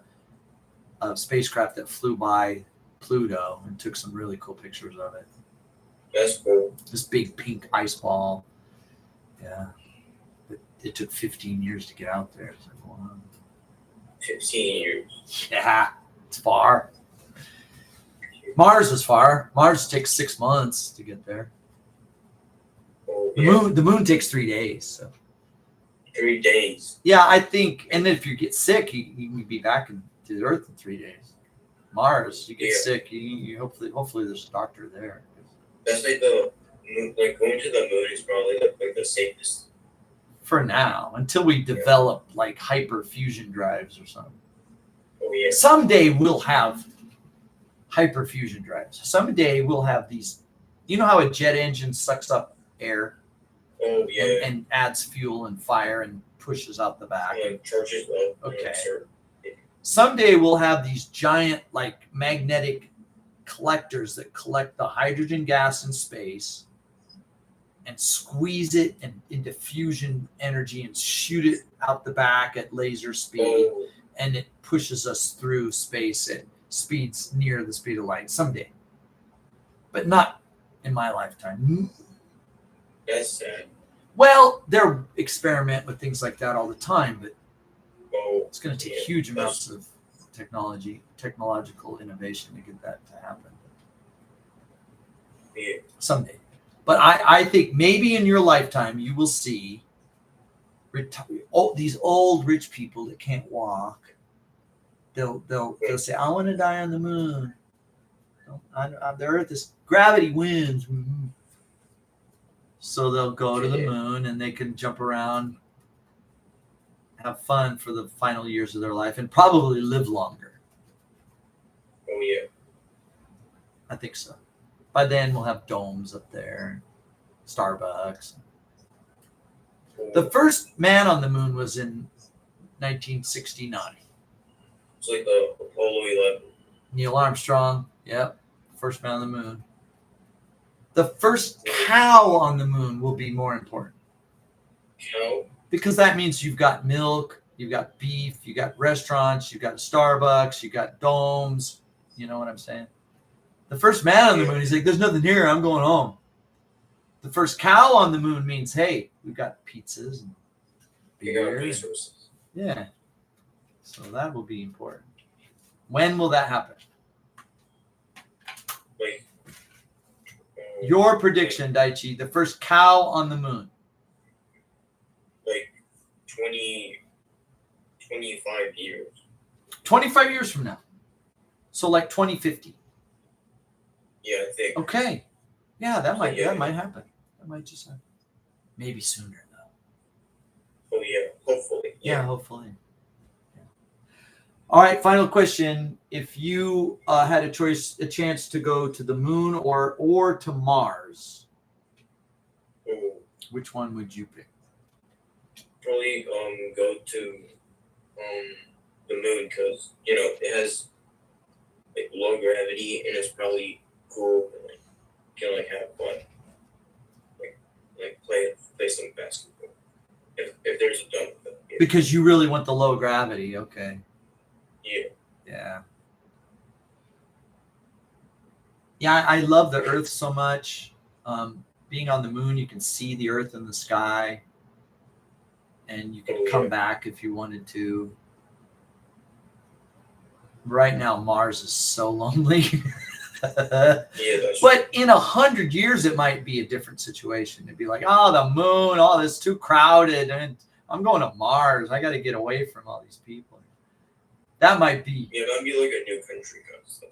spacecraft that flew by Pluto and took some really cool pictures of it. That's cool. This big pink ice ball. Yeah. But it took 15 years to get out there. It's like, wow. 15 years. Yeah, it's far. Mars is far. Mars takes 6 months to get there. Oh, The moon takes 3 days. So. 3 days. Yeah, I think, and then if you get sick, you can be back to the Earth in 3 days. Mars, you get sick, you hopefully there's a doctor there. That's like the moon, like going to the moon is probably like the safest. For now, until we develop like hyperfusion drives or something. Oh yeah. Someday we'll have hyperfusion drives. Someday we'll have these. You know how a jet engine sucks up air Oh yeah. and adds fuel and fire and pushes out the back. Like churches though. Okay. Sure. Someday we'll have these giant like magnetic collectors that collect the hydrogen gas in space and squeeze it into fusion energy and shoot it out the back at laser speed, Oh, and it pushes us through space at speeds near the speed of light someday, but not in my lifetime. that's sad. Well, they're experiment with things like that all the time, but Oh, it's going to take huge amounts of technological innovation to get that to happen yeah. someday. But I think maybe in your lifetime you will see these old rich people that can't walk, they'll say, I want to die on the moon. The earth is gravity wins. So they'll go to the moon and they can jump around, have fun for the final years of their life, and probably live longer. Oh yeah. I think so. By then we'll have domes up there, Starbucks. The first man on the moon was in 1969. It's like the Apollo 11. Neil Armstrong, yep, first man on the moon. The first cow on the moon will be more important. Cow? Because that means you've got milk, you've got beef, you've got restaurants, you've got Starbucks, you've got domes. You know what I'm saying? The first man on the moon, he's like, there's nothing here, I'm going home. The first cow on the moon means, hey, we've got pizzas and You got beer. resources. Yeah. So that will be important. When will that happen? Like, Your prediction, Daichi, the first cow on the moon. like 25 years. 25 years from now. So like 2050. Yeah, I think. Okay. Yeah, that might Yeah. happen. That might just happen. Maybe sooner though. Oh yeah, hopefully. Yeah, hopefully. Yeah. All right, final question. If you had a chance to go to the moon or to Mars, Oh, which one would you pick? probably go to the moon because it has like low gravity and it's probably cool and like you can like have fun, like play some basketball if there's a dome. Yeah. Because you really want the low gravity. Okay. Yeah. Yeah. Yeah, I love the Earth so much. Being on the moon, you can see the Earth in the sky, and you can come back if you wanted to. Right now, Mars is so lonely. Yeah, that's But in 100 years, it might be a different situation. It'd be like, oh, the moon, oh, it's too crowded, and I'm going to Mars. I got to get away from all these people. That might be, yeah, that'd be like a new country kind of stuff.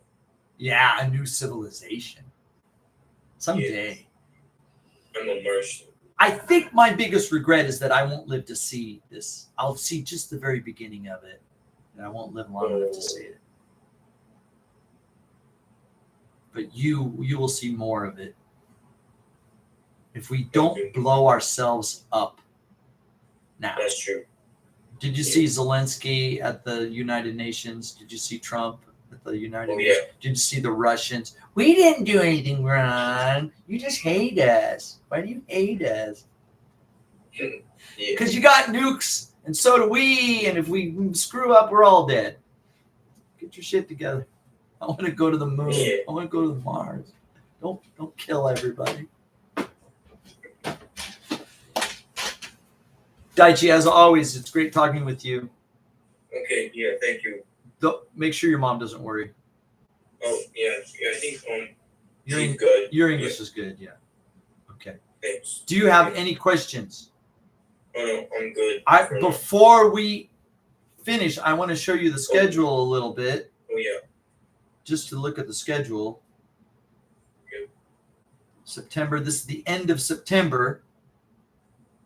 yeah, a new civilization. Someday. I'm a Martian. I think my biggest regret is that I won't live to see this. I'll see just the very beginning of it, and I won't live long enough to see it. But you will see more of it if we don't blow ourselves up now. That's true. Did you see Zelensky at the United Nations? Did you see Trump at the United Oh Nations? yeah. Did you see the Russians? We didn't do anything wrong. You just hate us. Why do you hate us? Yeah. Because you got nukes, and so do we. And if we screw up, we're all dead. Get your shit together. I want to go to the moon. Yeah. I want to go to Mars. Don't kill everybody. Daichi, as always, it's great talking with you. Okay. Yeah. Thank you. Make sure your mom doesn't worry. Oh yeah. Yeah. I think Your, she's good. your English is good, yeah. Okay. Thanks. Do you have any questions? Oh no, I'm good. Before we finish, I want to show you the schedule a little bit, Oh yeah. just to look at the schedule. Good. September. This is the end of September.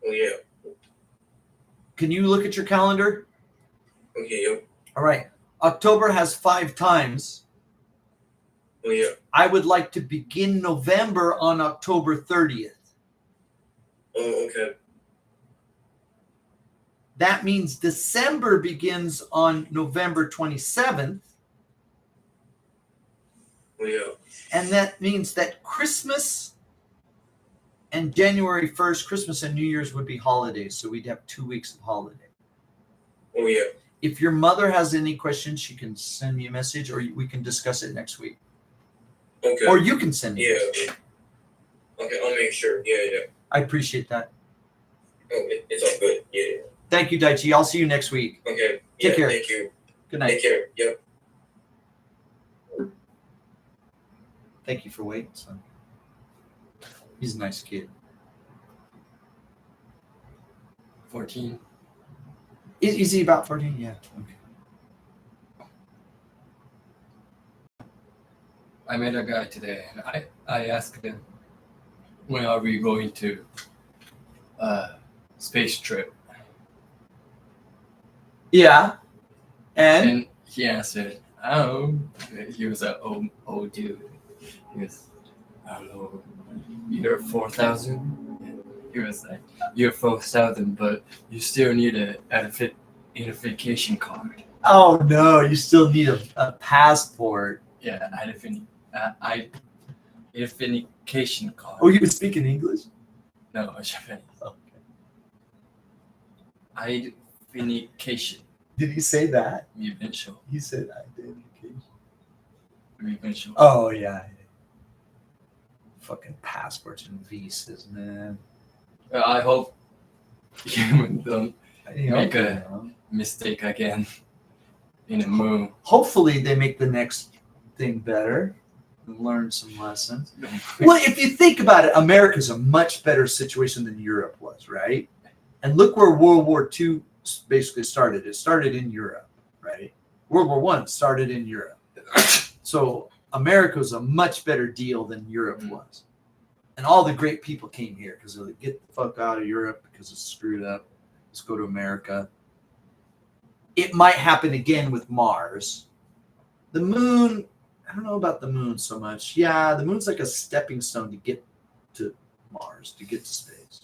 Oh yeah. Can you look at your calendar? Okay. Yep. All right. October has 5 times. Oh yeah. I would like to begin November on October 30th. Oh okay. That means December begins on November 27th. Oh yeah. And that means that Christmas and January 1st, Christmas and New Year's would be holidays. So we'd have 2 weeks of holiday. Oh yeah. If your mother has any questions, she can send me a message, or we can discuss it next week. Okay. Or you can send me a Yeah. message. Okay. I'll make sure. Yeah. Yeah. I appreciate that. Oh, it's all good. Yeah. Thank you, Daichi. I'll see you next week. Okay. Take Yeah. care. Thank you. Good night. Take care. Yep. Thank you for waiting, son. He's a nice kid. 14. Is he about 14? Yeah. Okay. I met a guy today, and I asked him, when are we going to space trip? Yeah. And And he answered, I don't know. He was an old dude. He was, I don't know, year 4,000. He was like, year 4,000, but you still need a identification card. oh no, you still need a passport. Yeah, identification card. Oh, you were speaking English? No, Japanese. Okay. Identification. Did he say that? Eventual. He said identification. Eventual. Oh yeah. Fucking passports and visas, man. I hope human don't You Make you a- know. mistake again in the moon. Hopefully they make the next thing better and learn some lessons. Well, if you think about it, America's a much better situation than Europe was, right? And look where World War II basically started. It started in Europe, right? World War I started in Europe. So America was a much better deal than Europe was. And all the great people came here because they're like, get the fuck out of Europe because it's screwed up. Let's go to America. It might happen again with Mars. The moon, I don't know about the moon so much. Yeah, the moon's like a stepping stone to get to Mars, to get to space.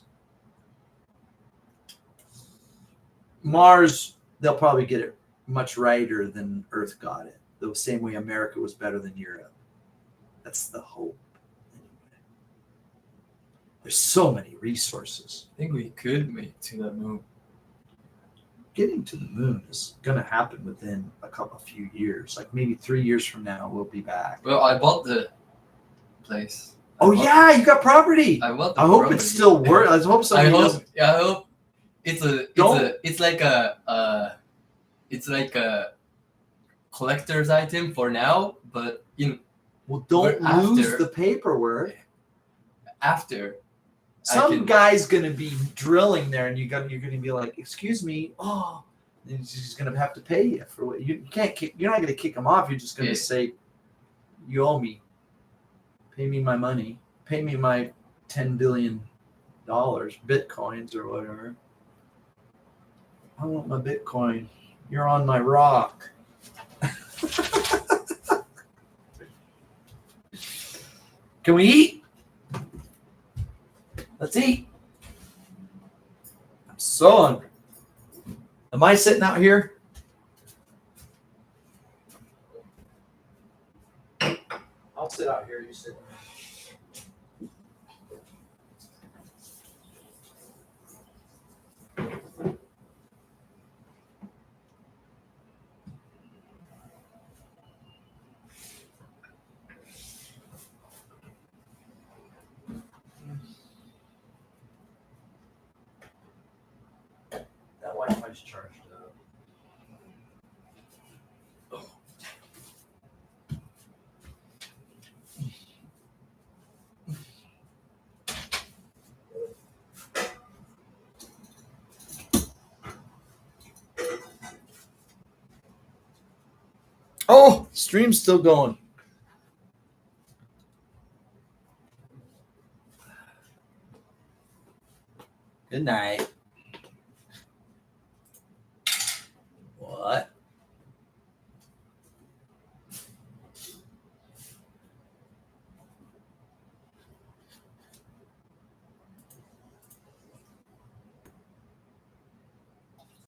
Mars, they'll probably get it much righter than Earth got it. The same way America was better than Europe. That's the hope. There's so many resources. I think we could make it to the moon. Getting to the moon is going to happen within a few years. Like maybe 3 years from now, we'll be back. Well, I bought the place. Oh yeah, you got property. I bought the I hope property. it still works. I hope somebody doesn't. I hope it's like a collector's item for now, but Well, don't But lose after- the paperwork. after Some can- guy's gonna be drilling there, and you're gonna be like, "Excuse me, oh," and he's gonna have to pay you for what you can't. You're not gonna kick him off. You're just gonna Yeah. say, "You owe me. Pay me my money. Pay me my $10 billion, bitcoins or whatever. I want my Bitcoin. You're on my rock." Can we eat? Let's eat. I'm so hungry. Am I sitting out here? I'll sit out here. You sit. That Wi-Fi's charged up. Oh, stream's still going. Good night. What?